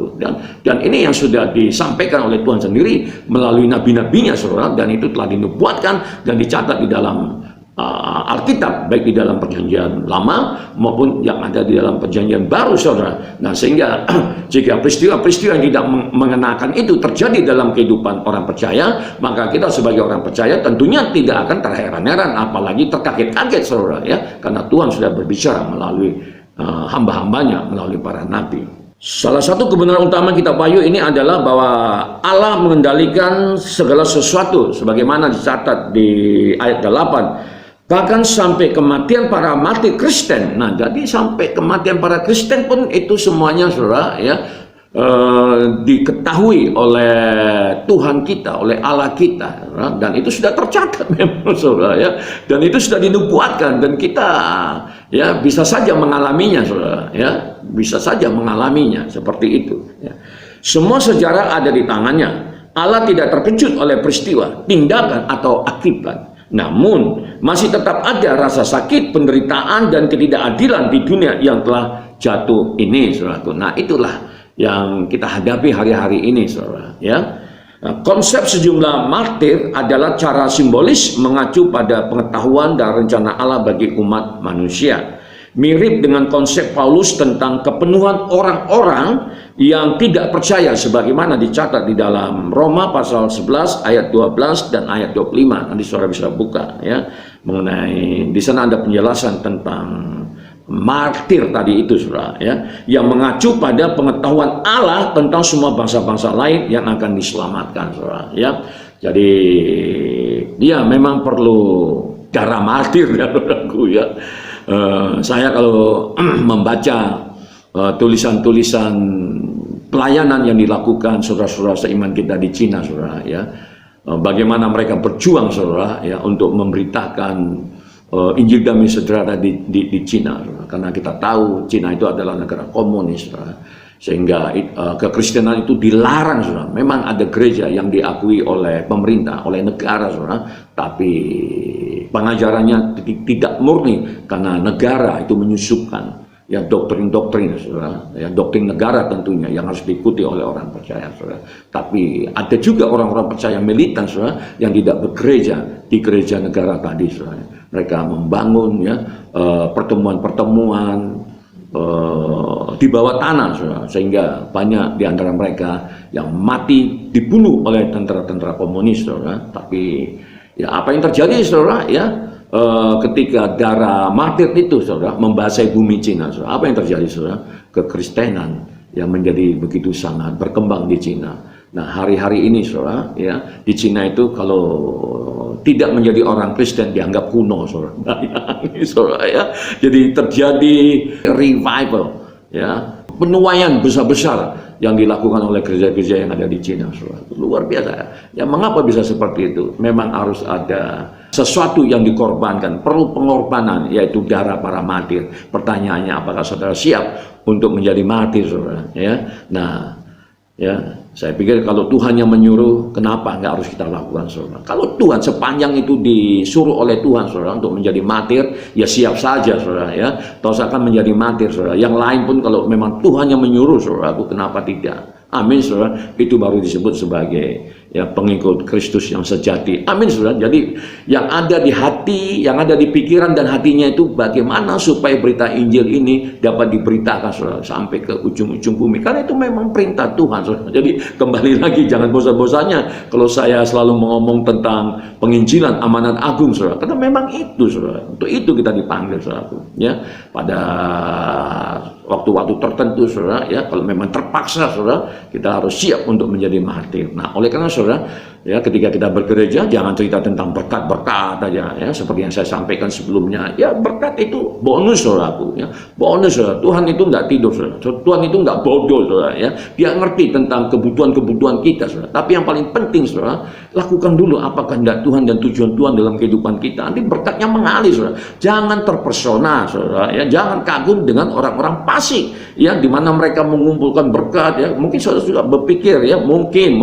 Dan ini yang sudah disampaikan oleh Tuhan sendiri melalui nabi-nabinya, saudara, dan itu telah dinubuatkan dan dicatat di dalam Alkitab, baik di dalam perjanjian lama maupun yang ada di dalam perjanjian baru, saudara. Nah, sehingga jika peristiwa-peristiwa yang tidak mengenakan itu terjadi dalam kehidupan orang percaya, maka kita sebagai orang percaya tentunya tidak akan terheran-heran, apalagi terkaget-kaget, saudara ya, karena Tuhan sudah berbicara melalui hamba-hambanya, melalui para nabi. Salah satu kebenaran utama kitab Wahyu ini adalah bahwa Allah mengendalikan segala sesuatu, sebagaimana dicatat di ayat 8. Bahkan sampai kematian para martir Kristen. Nah, jadi sampai kematian para Kristen pun itu semuanya, saudara ya, diketahui oleh Tuhan kita, oleh Allah kita, saudara. Dan itu sudah tercatat memang, saudara ya. Dan itu sudah dinubuatkan, dan kita ya bisa saja mengalaminya, saudara ya. Bisa saja mengalaminya seperti itu ya. Semua sejarah ada di tangannya. Allah tidak terkejut oleh peristiwa, tindakan, atau akibat. Namun masih tetap ada rasa sakit, penderitaan, dan ketidakadilan di dunia yang telah jatuh ini, saudara. Nah, itulah yang kita hadapi hari-hari ini, saudara ya. Nah, konsep sejumlah martir adalah cara simbolis mengacu pada pengetahuan dan rencana Allah bagi umat manusia. Mirip dengan konsep Paulus tentang kepenuhan orang-orang yang tidak percaya, sebagaimana dicatat di dalam Roma pasal 11 ayat 12 dan ayat 25. Nanti saudara bisa buka ya, mengenai di sana ada penjelasan tentang martir tadi itu, saudara, ya, yang mengacu pada pengetahuan Allah tentang semua bangsa-bangsa lain yang akan diselamatkan, saudara, ya. Jadi dia memang perlu darah martir, ya, saudaraku, ya. Saya kalau membaca tulisan-tulisan pelayanan yang dilakukan saudara-saudara seiman kita di Cina, saudara, ya, bagaimana mereka berjuang, saudara, ya, untuk memberitakan Injil damai sejahtera di Cina, saudara. Karena kita tahu Cina itu adalah negara komunis, saudara. Sehingga kekristenan itu dilarang, saudara. Memang ada gereja yang diakui oleh pemerintah, oleh negara, saudara, tapi pengajarannya tidak murni karena negara itu menyusupkan, ya, doktrin-doktrin, saudara, ya, doktrin negara tentunya yang harus diikuti oleh orang percaya, saudara. Tapi ada juga orang-orang percaya militan, saudara, yang tidak begereja di gereja negara tadi, saudara. Mereka membangun, ya, pertemuan-pertemuan di bawah tanah, saudara, sehingga banyak di antara mereka yang mati dibunuh oleh tentara-tentara komunis, saudara. Tapi ya apa yang terjadi, saudara, ya, ketika darah martir itu, saudara, membasahi bumi Cina, saudara, apa yang terjadi, saudara? Kekristenan yang menjadi begitu sangat berkembang di Cina. Nah, hari-hari ini, saudara, ya, di Cina itu kalau tidak menjadi orang Kristen dianggap kuno, saudara. Nah, ini, saudara, ya. Jadi terjadi revival, ya, penuaian besar-besar yang dilakukan oleh gereja-gereja yang ada di Cina, saudara. Luar biasa, ya. Ya, mengapa bisa seperti itu? Memang harus ada sesuatu yang dikorbankan, perlu pengorbanan, yaitu darah para martir. Pertanyaannya, apakah saudara siap untuk menjadi martir, saudara? Ya, nah, ya, saya pikir kalau Tuhan yang menyuruh, kenapa nggak harus kita lakukan, saudara? Kalau Tuhan sepanjang itu disuruh oleh Tuhan, saudara, untuk menjadi martir, ya siap saja, saudara, ya. Akan menjadi martir, saudara. Yang lain pun kalau memang Tuhan yang menyuruh, saudara, kenapa tidak? Amin, saudara. Itu baru disebut sebagai, ya, pengikut Kristus yang sejati. Amin, saudara. Jadi yang ada di hati, yang ada di pikiran dan hatinya itu bagaimana supaya berita Injil ini dapat diberitakan, saudara, sampai ke ujung-ujung bumi. Karena itu memang perintah Tuhan, saudara. Jadi kembali lagi, jangan bosan-bosannya kalau saya selalu mengomong tentang penginjilan, amanat agung, saudara. Karena memang itu, saudara. Untuk itu kita dipanggil, saudara. Ya, pada waktu-waktu tertentu, saudara, ya, kalau memang terpaksa, saudara, kita harus siap untuk menjadi martir. Nah, oleh karena, saudara, ya, ketika kita bergereja, jangan cerita tentang berkat-berkat aja, ya, seperti yang saya sampaikan sebelumnya. Ya, berkat itu bonus, saudaraku, ya, bonus, saudara. Tuhan itu nggak tidur, saudara. Tuhan itu nggak bodoh, saudara, ya. Dia ngerti tentang kebutuhan-kebutuhan kita, saudara. Tapi yang paling penting, saudara, lakukan dulu apa kehendak Tuhan dan tujuan Tuhan dalam kehidupan kita. Nanti berkatnya mengalir, saudara. Jangan terpesona, saudara, ya. Jangan kagum dengan orang-orang fasik, ya, di mana mereka mengumpulkan berkat, ya. Mungkin saudara juga berpikir, ya, mungkin,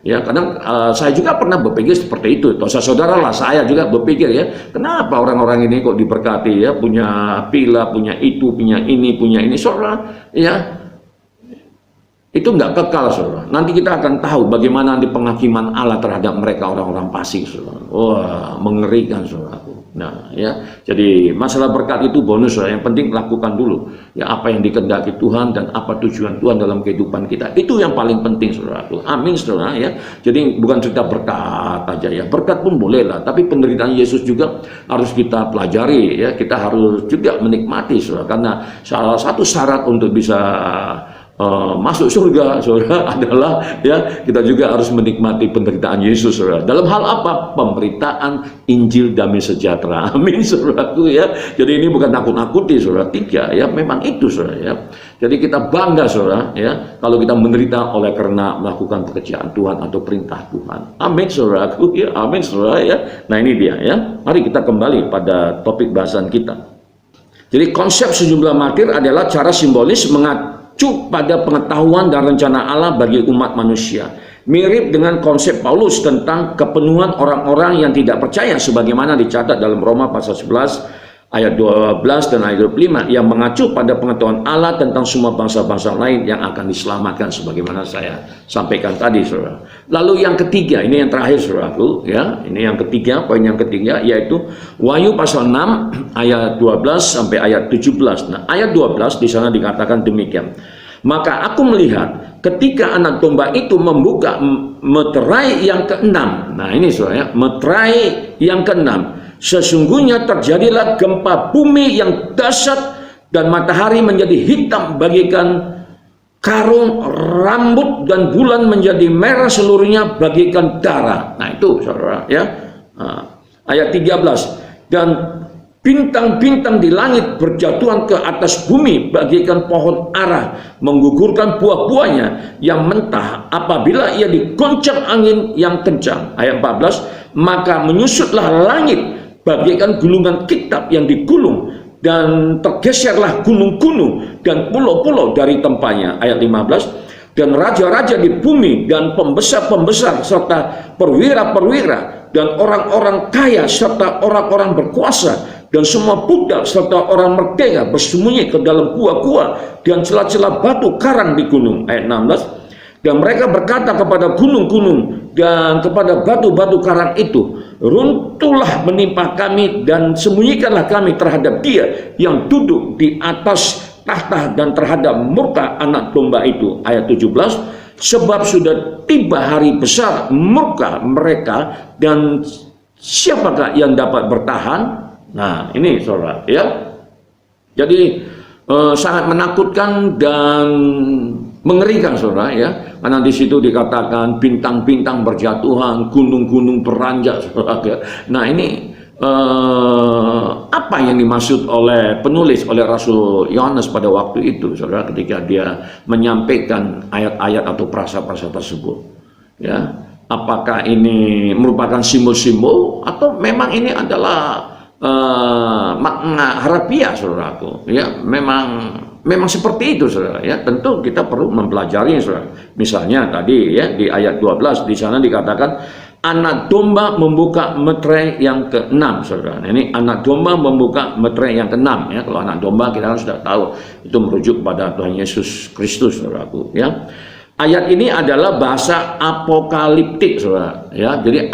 ya, kadang saya juga pernah berpikir seperti itu. Saudara lah, saya juga berpikir, ya, kenapa orang-orang ini kok diberkati, ya, punya pila, punya itu, punya ini, saudara, ya. Itu nggak kekal, saudara. Nanti kita akan tahu bagaimana nanti penghakiman Allah terhadap mereka, orang-orang fasik, saudara. Wah, mengerikan, saudara. Nah, ya, jadi masalah berkat itu bonus, saudara. Yang penting lakukan dulu, ya, apa yang dikehendaki Tuhan dan apa tujuan Tuhan dalam kehidupan kita. Itu yang paling penting, saudara. Amin, saudara, ya. Jadi bukan cerita berkat aja, ya. Berkat pun boleh lah, tapi penderitaan Yesus juga harus kita pelajari, ya. Kita harus juga menikmati, saudara. Karena salah satu syarat untuk bisa masuk surga, saudara, adalah, ya, kita juga harus menikmati penderitaan Yesus, saudara. Dalam hal apa? Pemberitaan Injil damai sejahtera. Amin, saudaraku, ya. Jadi ini bukan nakut-nakuti, saudara. Tidak, ya, memang itu, saudara, ya. Jadi kita bangga, saudara, ya, kalau kita menderita oleh karena melakukan pekerjaan Tuhan atau perintah Tuhan. Amin, saudaraku, ya. Amin, saudara, ya. Nah, ini dia, ya. Mari kita kembali pada topik bahasan kita. Jadi konsep sejumlah martir adalah cara simbolis pada pengetahuan dan rencana Allah bagi umat manusia. Mirip dengan konsep Paulus tentang kepenuhan orang-orang yang tidak percaya, sebagaimana dicatat dalam Roma pasal 11 ayat 12 dan ayat 25, yang mengacu pada pengetahuan Allah tentang semua bangsa-bangsa lain yang akan diselamatkan, sebagaimana saya sampaikan tadi, saudara. Lalu yang ketiga, ini yang terakhir, saudaraku, ya. Ini yang ketiga, poin yang ketiga, yaitu Wahyu pasal 6 ayat 12 sampai ayat 17. Nah, ayat 12 di sana dikatakan demikian. Maka aku melihat ketika anak domba itu membuka meterai yang keenam. Nah, ini, saudara, ya, meterai yang keenam. Sesungguhnya terjadilah gempa bumi yang dahsyat dan matahari menjadi hitam bagaikan karung rambut dan bulan menjadi merah seluruhnya bagaikan darah. Nah itu saudara ya. Ayat 13, dan bintang-bintang di langit berjatuhan ke atas bumi bagaikan pohon ara menggugurkan buah-buahnya yang mentah apabila ia digoncang angin yang kencang. Ayat 14, maka menyusutlah langit bagaikan gulungan kitab yang digulung dan tergeserlah gunung-gunung dan pulau-pulau dari tempatnya. Ayat 15, dan raja-raja di bumi dan pembesar-pembesar serta perwira-perwira dan orang-orang kaya serta orang-orang berkuasa dan semua budak serta orang merdeka bersembunyi ke dalam gua-gua dan celah-celah batu karang di gunung. Ayat 16, dan mereka berkata kepada gunung-gunung dan kepada batu-batu karang itu, runtuhlah menimpa kami dan sembunyikanlah kami terhadap dia yang duduk di atas tahta dan terhadap murka anak domba itu. Ayat 17, sebab sudah tiba hari besar murka mereka dan siapakah yang dapat bertahan? Nah ini saudara ya. Jadi sangat menakutkan dan mengerikan saudara ya. Karena di situ dikatakan bintang-bintang berjatuhan, gunung-gunung beranjak saudara ya. Nah ini apa yang dimaksud oleh penulis, oleh Rasul Yohanes pada waktu itu saudara, ketika dia menyampaikan ayat-ayat atau prasa-prasa tersebut ya, apakah ini merupakan simbol-simbol atau memang ini adalah makna harafiah saudaraku ya, memang seperti itu saudara ya. Tentu kita perlu mempelajari saudara. Misalnya tadi ya di ayat 12 di sana dikatakan anak domba membuka meterai yang ke-6 saudara. Nah, ini anak domba membuka meterai yang ke-6 ya. Kalau anak domba kita kan sudah tahu itu merujuk pada Tuhan Yesus Kristus saudaraku ya. Ayat ini adalah bahasa apokaliptik saudara ya. Jadi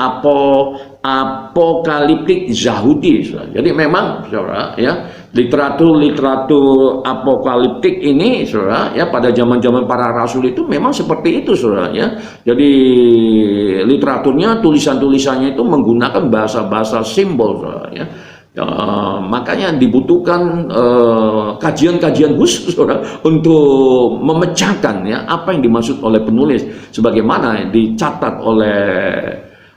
apokaliptik Yahudi saudara. Jadi memang saudara ya, literatur apokaliptik ini saudara ya, pada zaman-zaman para rasul itu memang seperti itu saudara ya. Jadi literaturnya, tulisan-tulisannya itu menggunakan bahasa-bahasa simbol saudara ya. Makanya dibutuhkan kajian-kajian khusus saudara, untuk memecahkan ya apa yang dimaksud oleh penulis sebagaimana dicatat oleh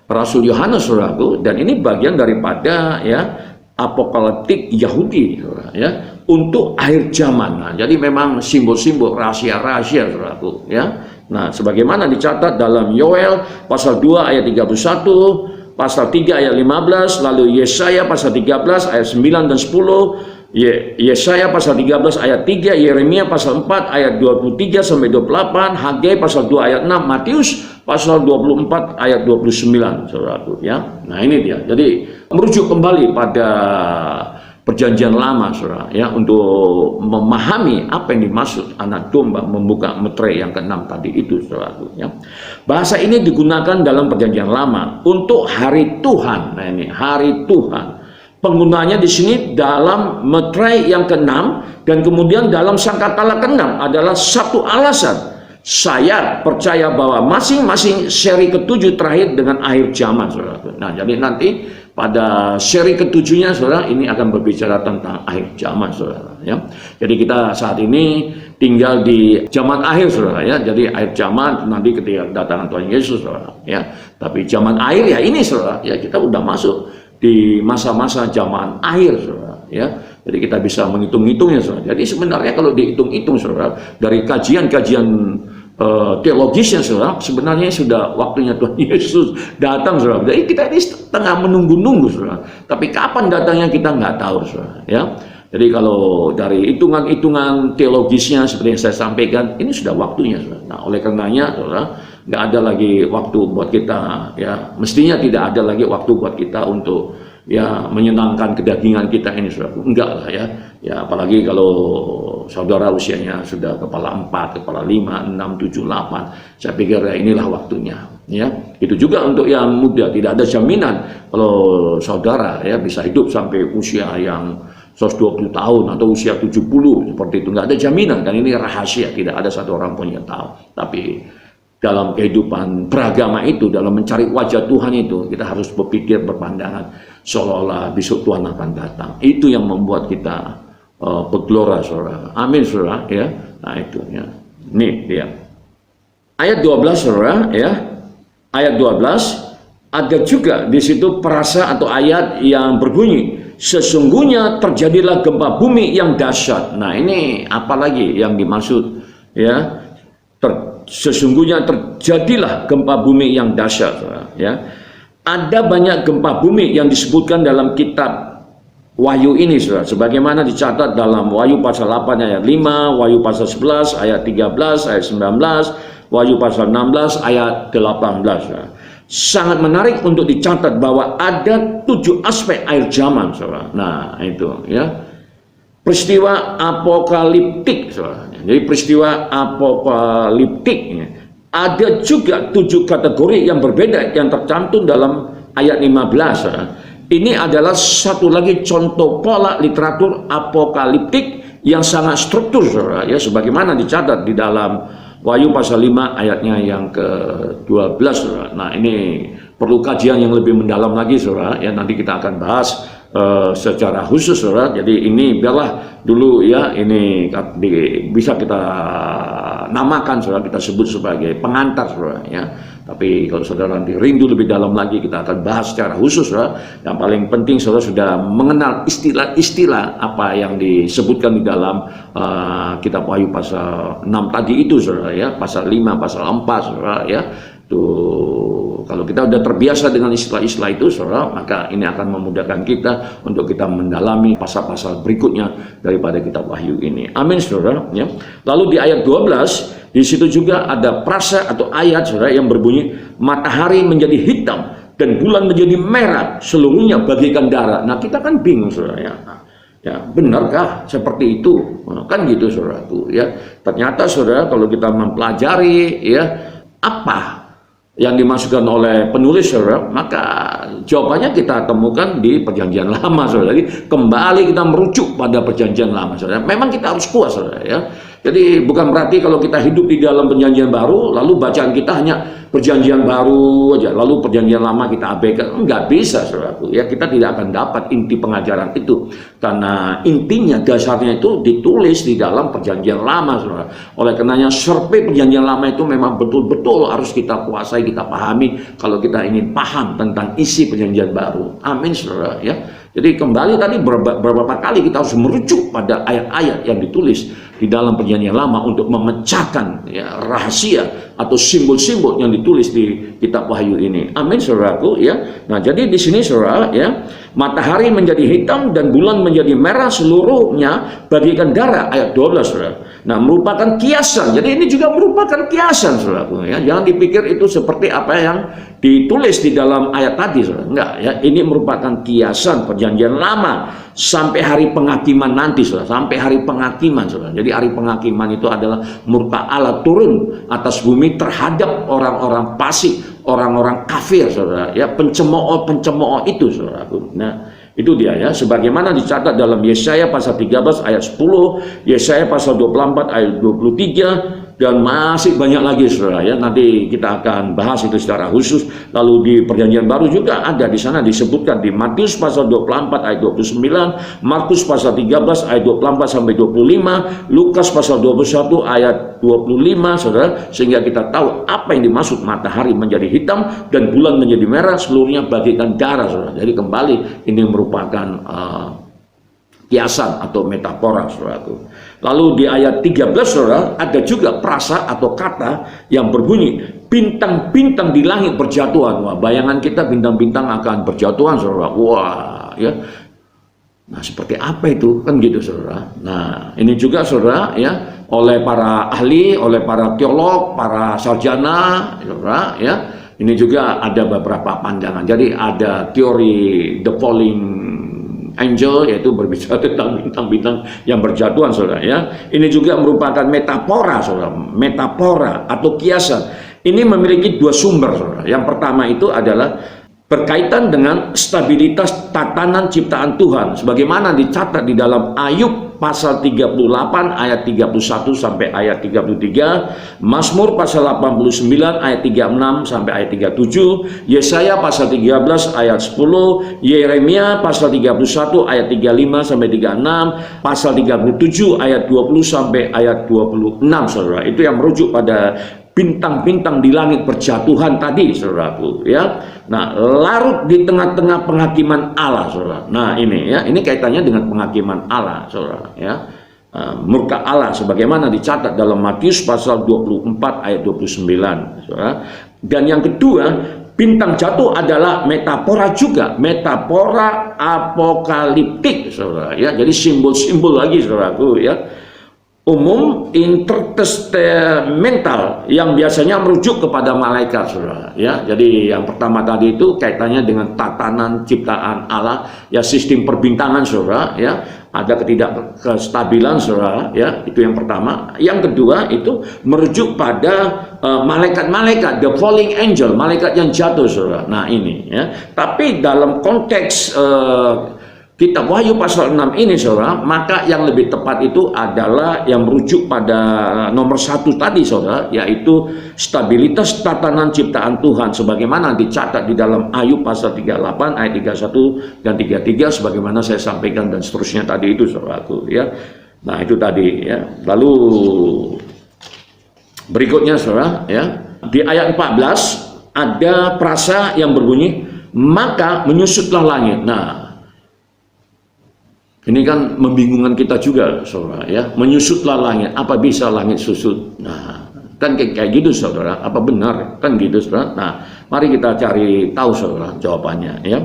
Rasul Yohanes saudaraku. Dan ini bagian daripada ya apokaliptik Yahudi saudara, ya, untuk akhir zaman. Nah, jadi memang simbol-simbol rahasia-rahasia saudaraku ya. Nah, sebagaimana dicatat dalam Yoel pasal 2 ayat 31, pasal 3 ayat 15, lalu Yesaya pasal 13 ayat 9 dan 10, Yesaya pasal 13 ayat 3, Yeremia pasal 4 ayat 23 sampai 28, Hagai pasal 2 ayat 6, Matius pasal 24 ayat 29 saudaraku ya. Nah, ini dia. Jadi merujuk kembali pada perjanjian lama saudara ya, untuk memahami apa yang dimaksud anak domba membuka meterai yang ke-6 tadi itu saudaraku ya. Bahasa ini digunakan dalam perjanjian lama untuk hari Tuhan. Nah, ini hari Tuhan. Penggunaannya di sini dalam meterai yang ke-6 dan kemudian dalam sangkakala ke-6 adalah satu alasan. Saya percaya bahwa masing-masing seri ke-7 terakhir dengan akhir zaman saudara. Nah, jadi nanti pada seri ke-7-nya saudara, ini akan berbicara tentang akhir zaman saudara ya. Jadi kita saat ini tinggal di zaman akhir saudara ya. Jadi akhir zaman nanti ketika kedatangan Tuhan Yesus saudara ya. Tapi zaman akhir ya ini saudara ya, kita udah masuk di masa-masa zaman akhir saudara ya. Jadi kita bisa menghitung-hitungnya saudara. Jadi sebenarnya kalau dihitung-hitung saudara, dari kajian-kajian teologisnya saudara, sebenarnya sudah waktunya Tuhan Yesus datang saudara. Jadi kita ini tengah menunggu-nunggu saudara. Tapi kapan datangnya kita nggak tahu saudara ya. Jadi kalau dari hitungan-hitungan teologisnya seperti yang saya sampaikan, ini sudah waktunya saudara. Nah, oleh karenanya saudara, nggak ada lagi waktu buat kita ya. Mestinya tidak ada lagi waktu buat kita untuk ya menyenangkan kedagingan kita ini saudara. Enggak lah ya. Ya apalagi kalau saudara usianya sudah kepala 4, kepala 5, 6, 7, 8. Saya pikir ya inilah waktunya ya. Itu juga untuk yang muda, tidak ada jaminan kalau saudara ya bisa hidup sampai usia yang 120 tahun atau usia 70 seperti itu. Enggak ada jaminan, dan ini rahasia, tidak ada satu orang pun yang tahu. Tapi dalam kehidupan beragama itu, dalam mencari wajah Tuhan itu, kita harus berpikir berpandangan seolah-olah besok Tuhan akan datang. Itu yang membuat kita bergelora, saudara. Amin, saudara. Ya, nah itu ya. Nih dia. Ayat 12, saudara. Ya, ayat 12 ada juga di situ perasa atau ayat yang berbunyi, sesungguhnya terjadilah gempa bumi yang dahsyat. Nah ini apa lagi yang dimaksud? Ya, sesungguhnya terjadilah gempa bumi yang dahsyat, ya. Ada banyak gempa bumi yang disebutkan dalam kitab Wahyu ini, saudara, sebagaimana dicatat dalam Wahyu pasal 8 ayat 5, Wahyu pasal 11 ayat 13, ayat 19, Wahyu pasal 16 ayat 18, saudara. Sangat menarik untuk dicatat bahwa ada 7 aspek akhir zaman, saudara. Nah itu ya, peristiwa apokaliptik, saudara. Jadi peristiwa apokaliptik ya. Ada juga 7 kategori yang berbeda yang tercantum dalam ayat 15, saudara. Ini adalah satu lagi contoh pola literatur apokaliptik yang sangat struktur, saudara, ya, sebagaimana dicatat di dalam Wahyu pasal 5 ayatnya yang ke-12, saudara. Nah ini perlu kajian yang lebih mendalam lagi, saudara, ya, nanti kita akan bahas secara khusus, saudara. Jadi ini biarlah dulu ya, ini bisa kita namakan, saudara, kita sebut sebagai pengantar, saudara, ya. Tapi kalau saudara nanti rindu lebih dalam lagi, kita akan bahas secara khusus, saudara. Yang paling penting saudara sudah mengenal istilah-istilah apa yang disebutkan di dalam kitab Wahyu pasal 6 tadi itu, saudara, ya, pasal 5, pasal 4, saudara, ya. Tuh, kalau kita sudah terbiasa dengan istilah-istilah itu, saudara, maka ini akan memudahkan kita untuk kita mendalami pasal-pasal berikutnya daripada kitab Wahyu ini. Amin, saudara, ya. Lalu di ayat 12 di situ juga ada prasa atau ayat, saudara, yang berbunyi, matahari menjadi hitam dan bulan menjadi merah, seluruhnya bagaikan darah. Nah kita kan bingung, saudara, ya. Ya, benarkah seperti itu? Kan gitu, saudara, tuh, ya. Ternyata, saudara, kalau kita mempelajari ya apa yang dimasukkan oleh penulis, saudara, maka jawabannya kita temukan di Perjanjian Lama, saudara. Jadi kembali kita merujuk pada Perjanjian Lama, saudara. Memang kita harus puas, saudara, ya. Jadi bukan berarti kalau kita hidup di dalam Perjanjian Baru lalu bacaan kita hanya Perjanjian Baru aja, lalu Perjanjian Lama kita abaikan. Enggak bisa, saudara. Ya, kita tidak akan dapat inti pengajaran itu, karena intinya, dasarnya itu ditulis di dalam Perjanjian Lama, saudara. Oleh karenanya survei Perjanjian Lama itu memang betul-betul harus kita kuasai, kita pahami kalau kita ingin paham tentang isi Perjanjian Baru. Amin, saudara, ya. Jadi kembali tadi beberapa kali kita harus merujuk pada ayat-ayat yang ditulis di dalam Perjanjian Lama untuk memecahkan ya, rahasia atau simbol-simbol yang ditulis di kitab Wahyu ini. Amin, saudaraku, ya. Nah, jadi di sini, saudara, ya, matahari menjadi hitam dan bulan menjadi merah, seluruhnya bagaikan darah, ayat 12, saudara. Nah, merupakan kiasan. Jadi ini juga merupakan kiasan, saudaraku, ya. Jangan dipikir itu seperti apa yang ditulis di dalam ayat tadi, saudara. Enggak, ya. Ini merupakan kiasan Perjanjian Lama sampai hari penghakiman nanti, saudara. Sampai hari penghakiman, saudara. Jadi hari penghakiman itu adalah murka Allah turun atas bumi terhadap orang-orang fasik, orang-orang kafir, saudara, ya, pencemooh itu, saudara. Nah, itu dia, ya, sebagaimana dicatat dalam Yesaya pasal 13 ayat 10, Yesaya pasal 24 ayat 23, dan masih banyak lagi, saudara, ya. Nanti kita akan bahas itu secara khusus. Lalu di Perjanjian Baru juga ada di sana disebutkan di Matius pasal 24 ayat 29, Markus pasal 13 ayat 24 sampai 25, Lukas pasal 21 ayat 25, saudara, sehingga kita tahu apa yang dimaksud matahari menjadi hitam dan bulan menjadi merah, seluruhnya bagaikan darah, saudara. Jadi kembali ini merupakan kiasan atau metafora, saudaraku. Lalu di ayat 13, saudara, ada juga prasa atau kata yang berbunyi, bintang-bintang di langit berjatuhan. Wah, bayangan kita bintang-bintang akan berjatuhan, saudara. Wah, ya. Nah, seperti apa itu? Kan gitu, saudara. Nah, ini juga, saudara, ya, oleh para ahli, oleh para teolog, para sarjana, saudara, ya. Ini juga ada beberapa pandangan. Jadi ada teori the falling angel, yaitu berbicara tentang bintang-bintang yang berjatuhan, saudara, ya. Ini juga merupakan metafora, saudara, metafora atau kiasan. Ini memiliki dua sumber, saudara. Yang pertama itu adalah berkaitan dengan stabilitas tatanan ciptaan Tuhan sebagaimana dicatat di dalam Ayub pasal 38 ayat 31 sampai ayat 33, Mazmur pasal 89 ayat 36 sampai ayat 37, Yesaya pasal 13 ayat 10, Yeremia pasal 31 ayat 35 sampai 36, pasal 37 ayat 20 sampai ayat 26. Saudara, itu yang merujuk pada bintang-bintang di langit berjatuhan tadi, saudaraku, ya. Nah, larut di tengah-tengah penghakiman Allah, saudara. Nah, ini ya, ini kaitannya dengan penghakiman Allah, saudara, ya. Murka Allah sebagaimana dicatat dalam Matius pasal 24 ayat 29, saudara. Dan yang kedua, bintang jatuh adalah metafora juga, metafora apokaliptik, saudara, ya. Jadi simbol-simbol lagi, saudaraku, ya. Umum intertestamental yang biasanya merujuk kepada malaikat, saudara, ya. Jadi yang pertama tadi itu kaitannya dengan tatanan ciptaan Allah, ya, sistem perbintangan, saudara, ya. Ada ketidakkestabilan, saudara, ya. Itu yang pertama. Yang kedua itu merujuk pada malaikat-malaikat, the falling angel, malaikat yang jatuh, saudara. Nah, ini, ya. Tapi dalam konteks Kitab Wahyu pasal 6 ini, saudara, maka yang lebih tepat itu adalah yang merujuk pada nomor 1 tadi, saudara, yaitu stabilitas tatanan ciptaan Tuhan sebagaimana dicatat di dalam Ayub pasal 38 ayat 31 dan 33 sebagaimana saya sampaikan dan seterusnya tadi itu, saudaraku, ya. Nah, itu tadi, ya. Lalu berikutnya, saudara, ya, di ayat 14 ada frasa yang berbunyi, maka menyusutlah langit. Nah, ini kan membingungkan kita juga, saudara, ya. Menyusutlah langit, apa bisa langit susut? Nah, kan kayak gitu, saudara. Apa benar? Kan gitu, saudara. Nah, mari kita cari tahu, saudara, jawabannya, ya.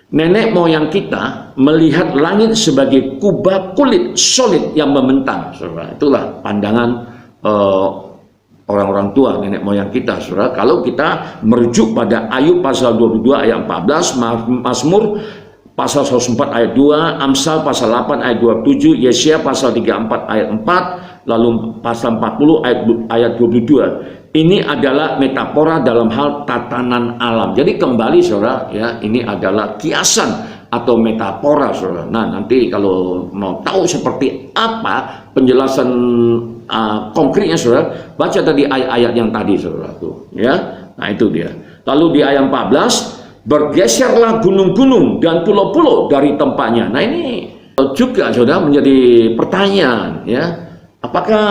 Nenek moyang kita melihat langit sebagai kubah kulit solid yang membentang, saudara. Itulah pandangan orang-orang tua, nenek moyang kita, saudara. Kalau kita merujuk pada Ayub pasal 22 ayat 14, Mazmur pasal 104 ayat 2, Amsal pasal 8 ayat 27, Yesaya pasal 34 ayat 4, lalu pasal 40 ayat 22. Ini adalah metafora dalam hal tatanan alam. Jadi kembali, saudara, ya, ini adalah kiasan atau metafora, saudara. Nah, nanti kalau mau tahu seperti apa penjelasan konkretnya, saudara, baca tadi ayat-ayat yang tadi, saudara, tuh, ya. Nah, itu dia. Lalu di ayat 14, bergeserlah gunung-gunung dan pulau-pulau dari tempatnya. Nah, ini juga, saudara, menjadi pertanyaan, ya. Apakah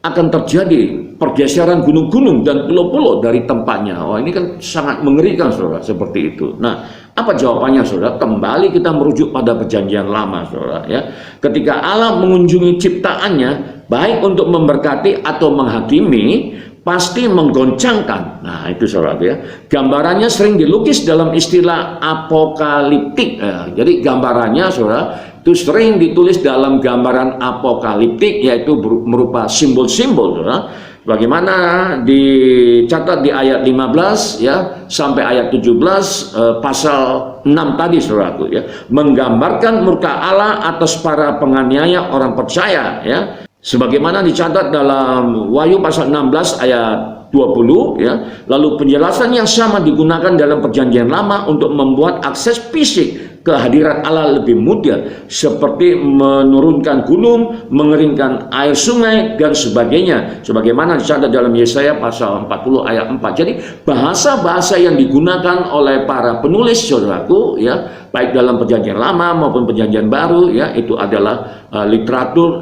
akan terjadi pergeseran gunung-gunung dan pulau-pulau dari tempatnya? Wah, ini kan sangat mengerikan, saudara, seperti itu. Nah, apa jawabannya, saudara? Kembali kita merujuk pada perjanjian lama, saudara, ya. Ketika Allah mengunjungi ciptaannya, baik untuk memberkati atau menghakimi, pasti menggoncangkan. Nah, itu, saudara, ya. Gambarannya sering dilukis dalam istilah apokaliptik. Jadi gambarannya, saudara, itu sering ditulis dalam gambaran apokaliptik, yaitu berupa simbol-simbol, saudara. Bagaimana dicatat di ayat 15, ya, sampai ayat 17 pasal 6 tadi, saudaraku, ya, menggambarkan murka Allah atas para penganiaya orang percaya, ya. Sebagaimana dicatat dalam Wahyu pasal 16 ayat 20, ya. Lalu penjelasan yang sama digunakan dalam perjanjian lama untuk membuat akses fisik kehadiran Allah lebih mudah, seperti menurunkan gunung, mengeringkan air sungai dan sebagainya, sebagaimana dicatat dalam Yesaya pasal 40 ayat 4. Jadi bahasa-bahasa yang digunakan oleh para penulis, saudaraku, ya, baik dalam perjanjian lama maupun perjanjian baru, ya, itu adalah literatur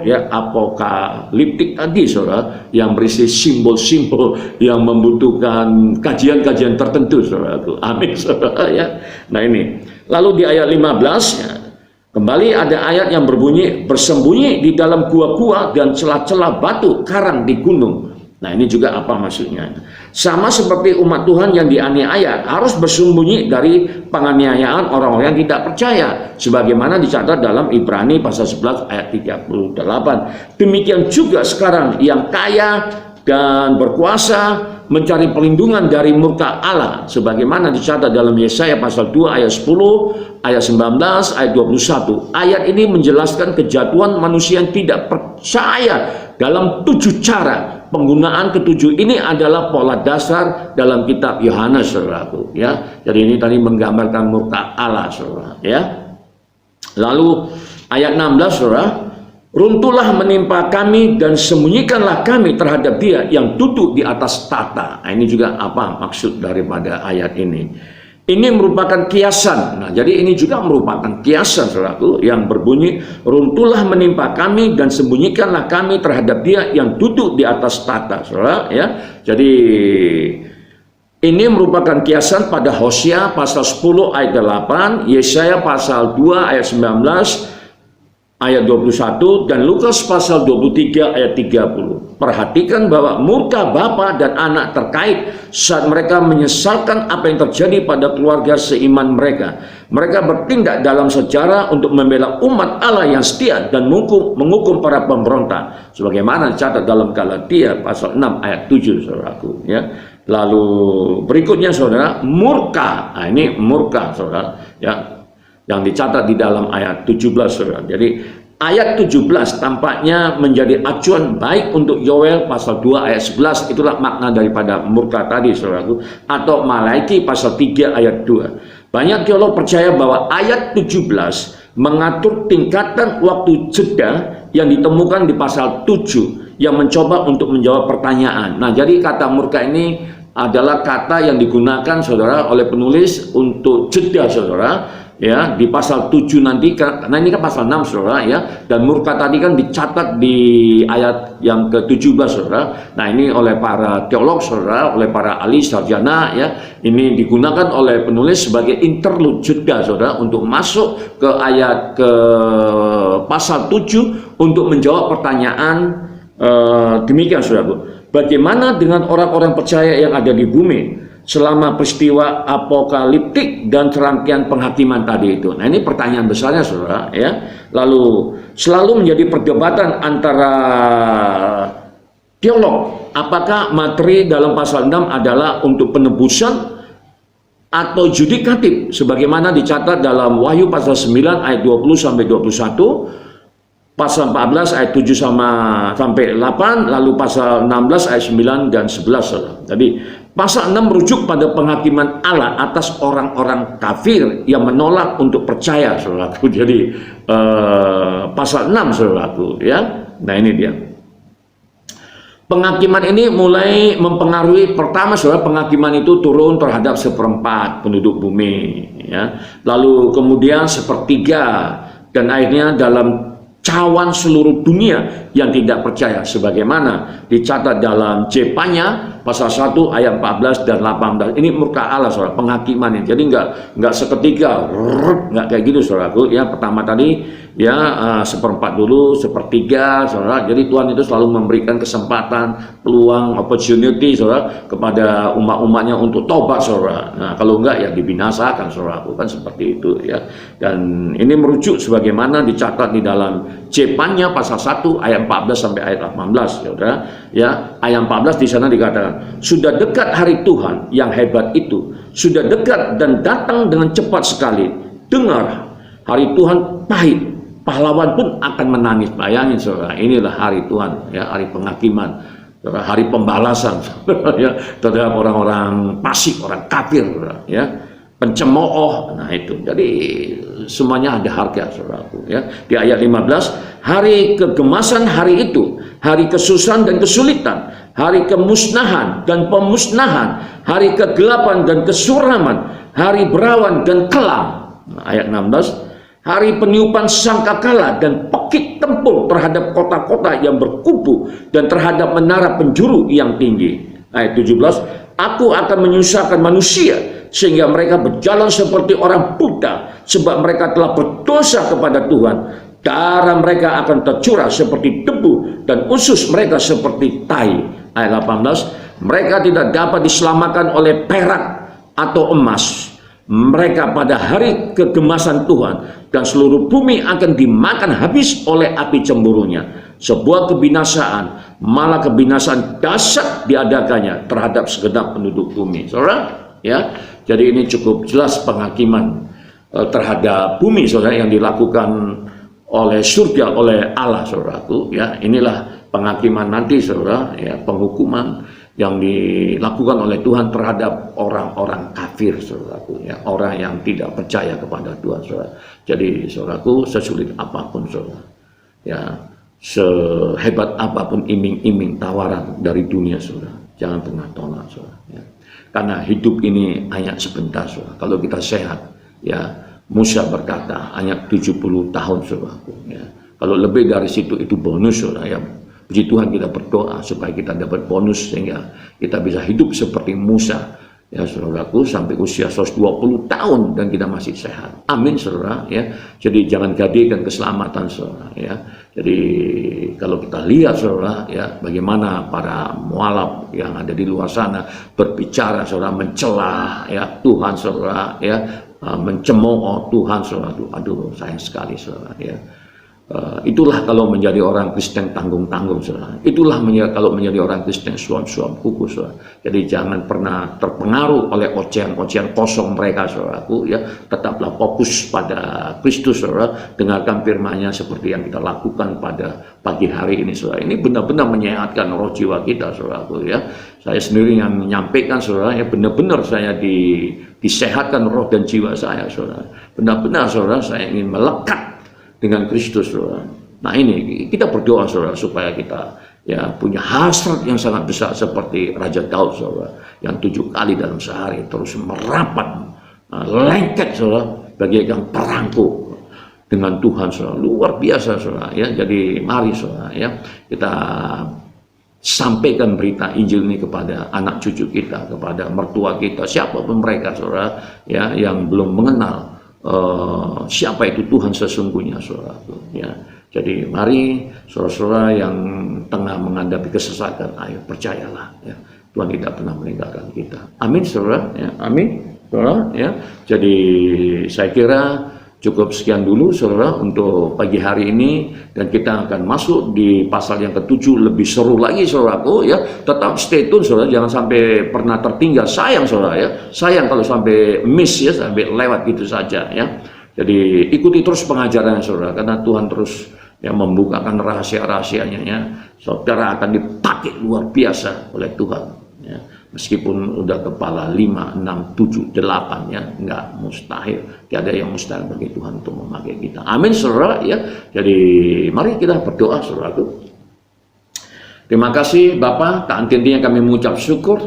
ya, apokaliptik tadi, saudara, yang berisi simbol-simbol yang membutuhkan kajian-kajian tertentu, saudaraku. Amin, saudara, ya. Nah, ini lalu di ayat 15, ya, kembali ada ayat yang berbunyi, bersembunyi di dalam gua-gua dan celah-celah batu karang di gunung. Nah, ini juga apa maksudnya? Sama seperti umat Tuhan yang dianiaya harus bersembunyi dari penganiayaan orang-orang yang tidak percaya, sebagaimana dicatat dalam Ibrani pasal 11 ayat 38. Demikian juga sekarang yang kaya dan berkuasa mencari perlindungan dari murka Allah, sebagaimana dicatat dalam Yesaya pasal 2 ayat 10, ayat 19, ayat 21. Ayat ini menjelaskan kejatuhan manusia yang tidak percaya dalam 7 cara penggunaan ketujuh ini adalah pola dasar dalam kitab Yohanes, saudaraku, ya. Jadi ini tadi menggambarkan murka Allah, saudara, ya. Lalu ayat 16, saudara, runtuhlah menimpa kami dan sembunyikanlah kami terhadap Dia yang duduk di atas tahta. Nah, ini juga apa maksud daripada ayat ini? Ini merupakan kiasan. Nah, jadi ini juga merupakan kiasan, saudaraku, yang berbunyi, runtuhlah menimpa kami dan sembunyikanlah kami terhadap Dia yang duduk di atas tahta, saudara, ya. Jadi ini merupakan kiasan pada Hosea pasal 10 ayat 8, Yesaya pasal 2 ayat 19, ayat 21, dan Lukas pasal 23 ayat 30. Perhatikan bahwa murka bapa dan anak terkait saat mereka menyesalkan apa yang terjadi pada keluarga seiman mereka. Mereka bertindak dalam sejarah untuk membela umat Allah yang setia dan menghukum para pemberontak, sebagaimana dicatat dalam Galatia pasal 6 ayat 7, saudaraku, ya. Lalu berikutnya, saudara, murka. Nah, ini murka, saudara, ya, yang dicatat di dalam ayat 17, saudara. Jadi ayat 17 tampaknya menjadi acuan baik untuk Yoel pasal 2 ayat 11, itulah makna daripada murka tadi, saudaraku, atau Malaiki pasal 3 ayat 2. Banyak teolog percaya bahwa ayat 17 mengatur tingkatan waktu jeda yang ditemukan di pasal 7 yang mencoba untuk menjawab pertanyaan. Nah, jadi kata murka ini adalah kata yang digunakan, saudara, oleh penulis untuk jeda, saudara, ya, di pasal 7 nanti, karena ini kan pasal 6, saudara, ya, dan murka tadi kan dicatat di ayat yang ke-17, saudara. Nah, ini oleh para teolog, saudara, oleh para ahli sarjana, ya, ini digunakan oleh penulis sebagai interlude jeda, saudara, untuk masuk ke ayat ke pasal 7 untuk menjawab pertanyaan demikian, saudara. Bagaimana dengan orang-orang percaya yang ada di bumi selama peristiwa apokaliptik dan serangkaian penghakiman tadi itu? Nah, ini pertanyaan besarnya, saudara, ya. Lalu selalu menjadi perdebatan antara teolog, apakah materi dalam pasal 6 adalah untuk penebusan atau judikatif, sebagaimana dicatat dalam Wahyu pasal 9 ayat 20 sampai 21, pasal 14 ayat 7 sampai 8, lalu pasal 16 ayat 9 dan 11, saudara. Jadi pasal 6 merujuk pada penghakiman Allah atas orang-orang kafir yang menolak untuk percaya, saudaraku. Jadi pasal 6, saudaraku, ya. Nah, ini dia. Penghakiman ini mulai mempengaruhi, pertama, saudara, penghakiman itu turun terhadap 1/4 penduduk bumi, ya. Lalu kemudian 1/3, dan akhirnya dalam cawan seluruh dunia yang tidak percaya, sebagaimana dicatat dalam Jepanya pasal 1 ayat 14 dan 18. Ini murka Allah, saudara, penghakiman ini. Jadi enggak seketika, enggak kayak gitu, saudaraku, ya. Pertama tadi, ya, 1/4 dulu, 1/3, saudara. Jadi Tuhan itu selalu memberikan kesempatan, peluang, opportunity, saudara, kepada umat-umatnya untuk tobat, saudara. Nah, kalau enggak, ya dibinasakan, saudaraku, kan seperti itu, ya. Dan ini merujuk sebagaimana dicatat di dalam Jepanya pasal 1 ayat 14 sampai ayat 18, saudara, ya. Ayat 14 di sana dikatakan, sudah dekat hari Tuhan yang hebat itu, sudah dekat dan datang dengan cepat sekali. Dengar, hari Tuhan pahit, pahlawan pun akan menangis. Bayangin, saudara, inilah hari Tuhan, ya, hari penghakiman, saudara, hari pembalasan, saudara, ya, terhadap orang-orang fasik, orang kafir, saudara, ya, pencemooh. Nah, itu. Jadi semuanya ada harga, saudaraku, ya. Di ayat 15, hari kegemasan hari itu, hari kesusahan dan kesulitan, hari kemusnahan dan pemusnahan, hari kegelapan dan kesuraman, hari berawan dan kelam. Nah, ayat 16, hari peniupan sangkakala dan pekik tempur terhadap kota-kota yang berkubu dan terhadap menara penjuru yang tinggi. Ayat 17, aku akan menyusahkan manusia sehingga mereka berjalan seperti orang buta, sebab mereka telah berdosa kepada Tuhan. Darah mereka akan tercurah seperti debu dan usus mereka seperti tai. Ayat 18, mereka tidak dapat diselamatkan oleh perak atau emas. Mereka pada hari kegemasan Tuhan, dan seluruh bumi akan dimakan habis oleh api cemburunya. Sebuah kebinasaan, malah kebinasaan dahsyat diadakannya terhadap segenap penduduk bumi, saudara, ya. Jadi ini cukup jelas penghakiman terhadap bumi, saudara, yang dilakukan oleh surga, oleh Allah, saudaraku, ya. Inilah penghakiman nanti, saudara, ya, penghukuman yang dilakukan oleh Tuhan terhadap orang-orang kafir, saudaraku, ya, orang yang tidak percaya kepada Tuhan, saudara. Jadi, saudaraku, sesulit apapun, saudara, ya, sehebat apapun iming-iming tawaran dari dunia, saudara, jangan pernah tolak, saudara, ya. Karena hidup ini hanya sebentar, saudara. Kalau kita sehat, ya, Musa berkata hanya 70 tahun, saudaraku, ya. Kalau lebih dari situ itu bonus, saudara, ya. Puji Tuhan, kita berdoa supaya kita dapat bonus sehingga kita bisa hidup seperti Musa, ya, saudaraku, sampai usia 120 tahun dan kita masih sehat. Amin, saudara, ya. Jadi jangan gadaikan keselamatan, saudara, ya. Jadi kalau kita lihat, saudara, ya, bagaimana para mualaf yang ada di luar sana berbicara, saudara, mencela, ya, Tuhan, saudara, ya, mencemooh Tuhan, saudara. Aduh, sayang sekali, saudara, ya. Itulah kalau menjadi orang Kristen tanggung-tanggung, saudara. Itulah kalau menjadi orang Kristen suam-suam kuku, saudara. Jadi jangan pernah terpengaruh oleh ocehan-ocehan kosong mereka, saudaraku, ya. Tetaplah fokus pada Kristus, saudara. Dengarkan firman-Nya seperti yang kita lakukan pada pagi hari ini, saudara. Ini benar-benar menyehatkan roh jiwa kita, saudaraku, ya. Saya sendiri yang menyampaikan, saudara, ya, benar-benar saya disehatkan roh dan jiwa saya, saudara. Benar-benar, saudara, saya ingin melekat dengan Kristus, saudara. Nah, ini kita berdoa, saudara, supaya kita, ya, punya hasrat yang sangat besar seperti Raja Daud, saudara, yang 7 kali dalam sehari terus merapat, lengket, saudara, bagaikan perangko dengan Tuhan, saudara. Luar biasa, saudara, ya. Jadi mari, saudara, ya, kita sampaikan berita Injil ini kepada anak cucu kita, kepada mertua kita, siapapun mereka, saudara, ya, yang belum mengenal siapa itu Tuhan sesungguhnya, saudara, ya. Jadi mari, saudara-saudara yang tengah menghadapi kesesatan, ayo percayalah, ya, Tuhan tidak pernah meninggalkan kita. Amin, saudara, ya. Amin, saudara, ya. Jadi saya kira cukup sekian dulu, saudara, untuk pagi hari ini, dan kita akan masuk di pasal yang ke-7, lebih seru lagi, saudaraku, ya. Tetap stay tune, saudara, jangan sampai pernah tertinggal. Sayang, saudara, ya, sayang kalau sampai miss, ya, sampai lewat gitu saja, ya. Jadi ikuti terus pengajaran, saudara, karena Tuhan terus, ya, membukakan rahasia-rahasianya, ya. Saudara akan dipakai luar biasa oleh Tuhan, ya. Meskipun udah kepala 5, 6, 7, 8, ya, enggak mustahil. Tidak ada yang mustahil bagi Tuhan untuk memakai kita. Amin, saudara, ya. Jadi mari kita berdoa, saudaraku. Terima kasih Bapa, tak henti-hentinya kami mengucap syukur.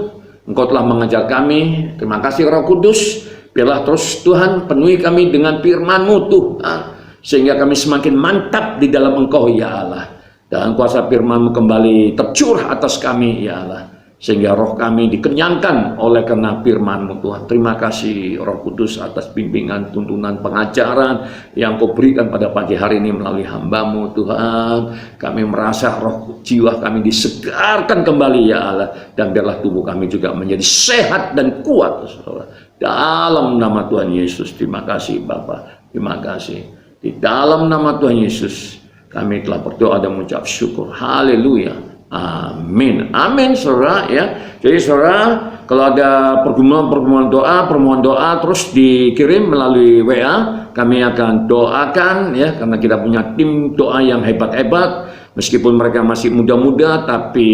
Engkau telah mengajar kami. Terima kasih Roh Kudus. Biarlah terus Tuhan penuhi kami dengan firman-Mu, Tuhan, sehingga kami semakin mantap di dalam Engkau, ya Allah. Dan kuasa firman-Mu kembali tercurah atas kami, ya Allah, sehingga roh kami dikenyangkan oleh karena firman-Mu, Tuhan. Terima kasih Roh Kudus atas bimbingan, tuntunan, pengajaran yang Kau berikan pada pagi hari ini melalui hamba-Mu, Tuhan. Kami merasa roh jiwa kami disegarkan kembali, ya Allah, dan biarlah tubuh kami juga menjadi sehat dan kuat, saudara. Dalam nama Tuhan Yesus, terima kasih Bapa, terima kasih. Di dalam nama Tuhan Yesus kami telah berdoa dan mengucap syukur. Haleluya. Amin, amin, saudara, ya. Jadi saudara, kalau ada pergumulan doa, permohonan doa, terus dikirim melalui WA, kami akan doakan, ya, karena kita punya tim doa yang hebat-hebat. Meskipun mereka masih muda-muda, tapi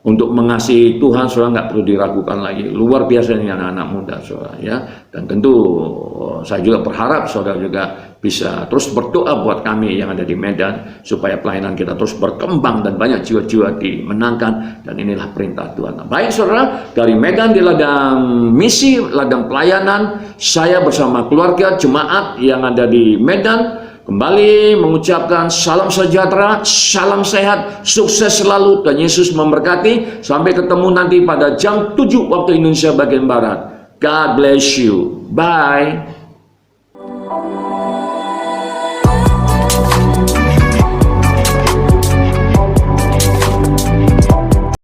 untuk mengasihi Tuhan, saudara, nggak perlu diragukan lagi. Luar biasanya anak-anak muda, saudara, ya. Dan tentu saya juga berharap saudara juga bisa terus berdoa buat kami yang ada di Medan, supaya pelayanan kita terus berkembang dan banyak jiwa-jiwa dimenangkan. Dan inilah perintah Tuhan. Baik, saudara, dari Medan di ladang misi, ladang pelayanan, saya bersama keluarga jemaat yang ada di Medan kembali mengucapkan salam sejahtera, salam sehat, sukses selalu, dan Yesus memberkati. Sampai ketemu nanti pada jam 7 waktu Indonesia bagian Barat. God bless you. Bye.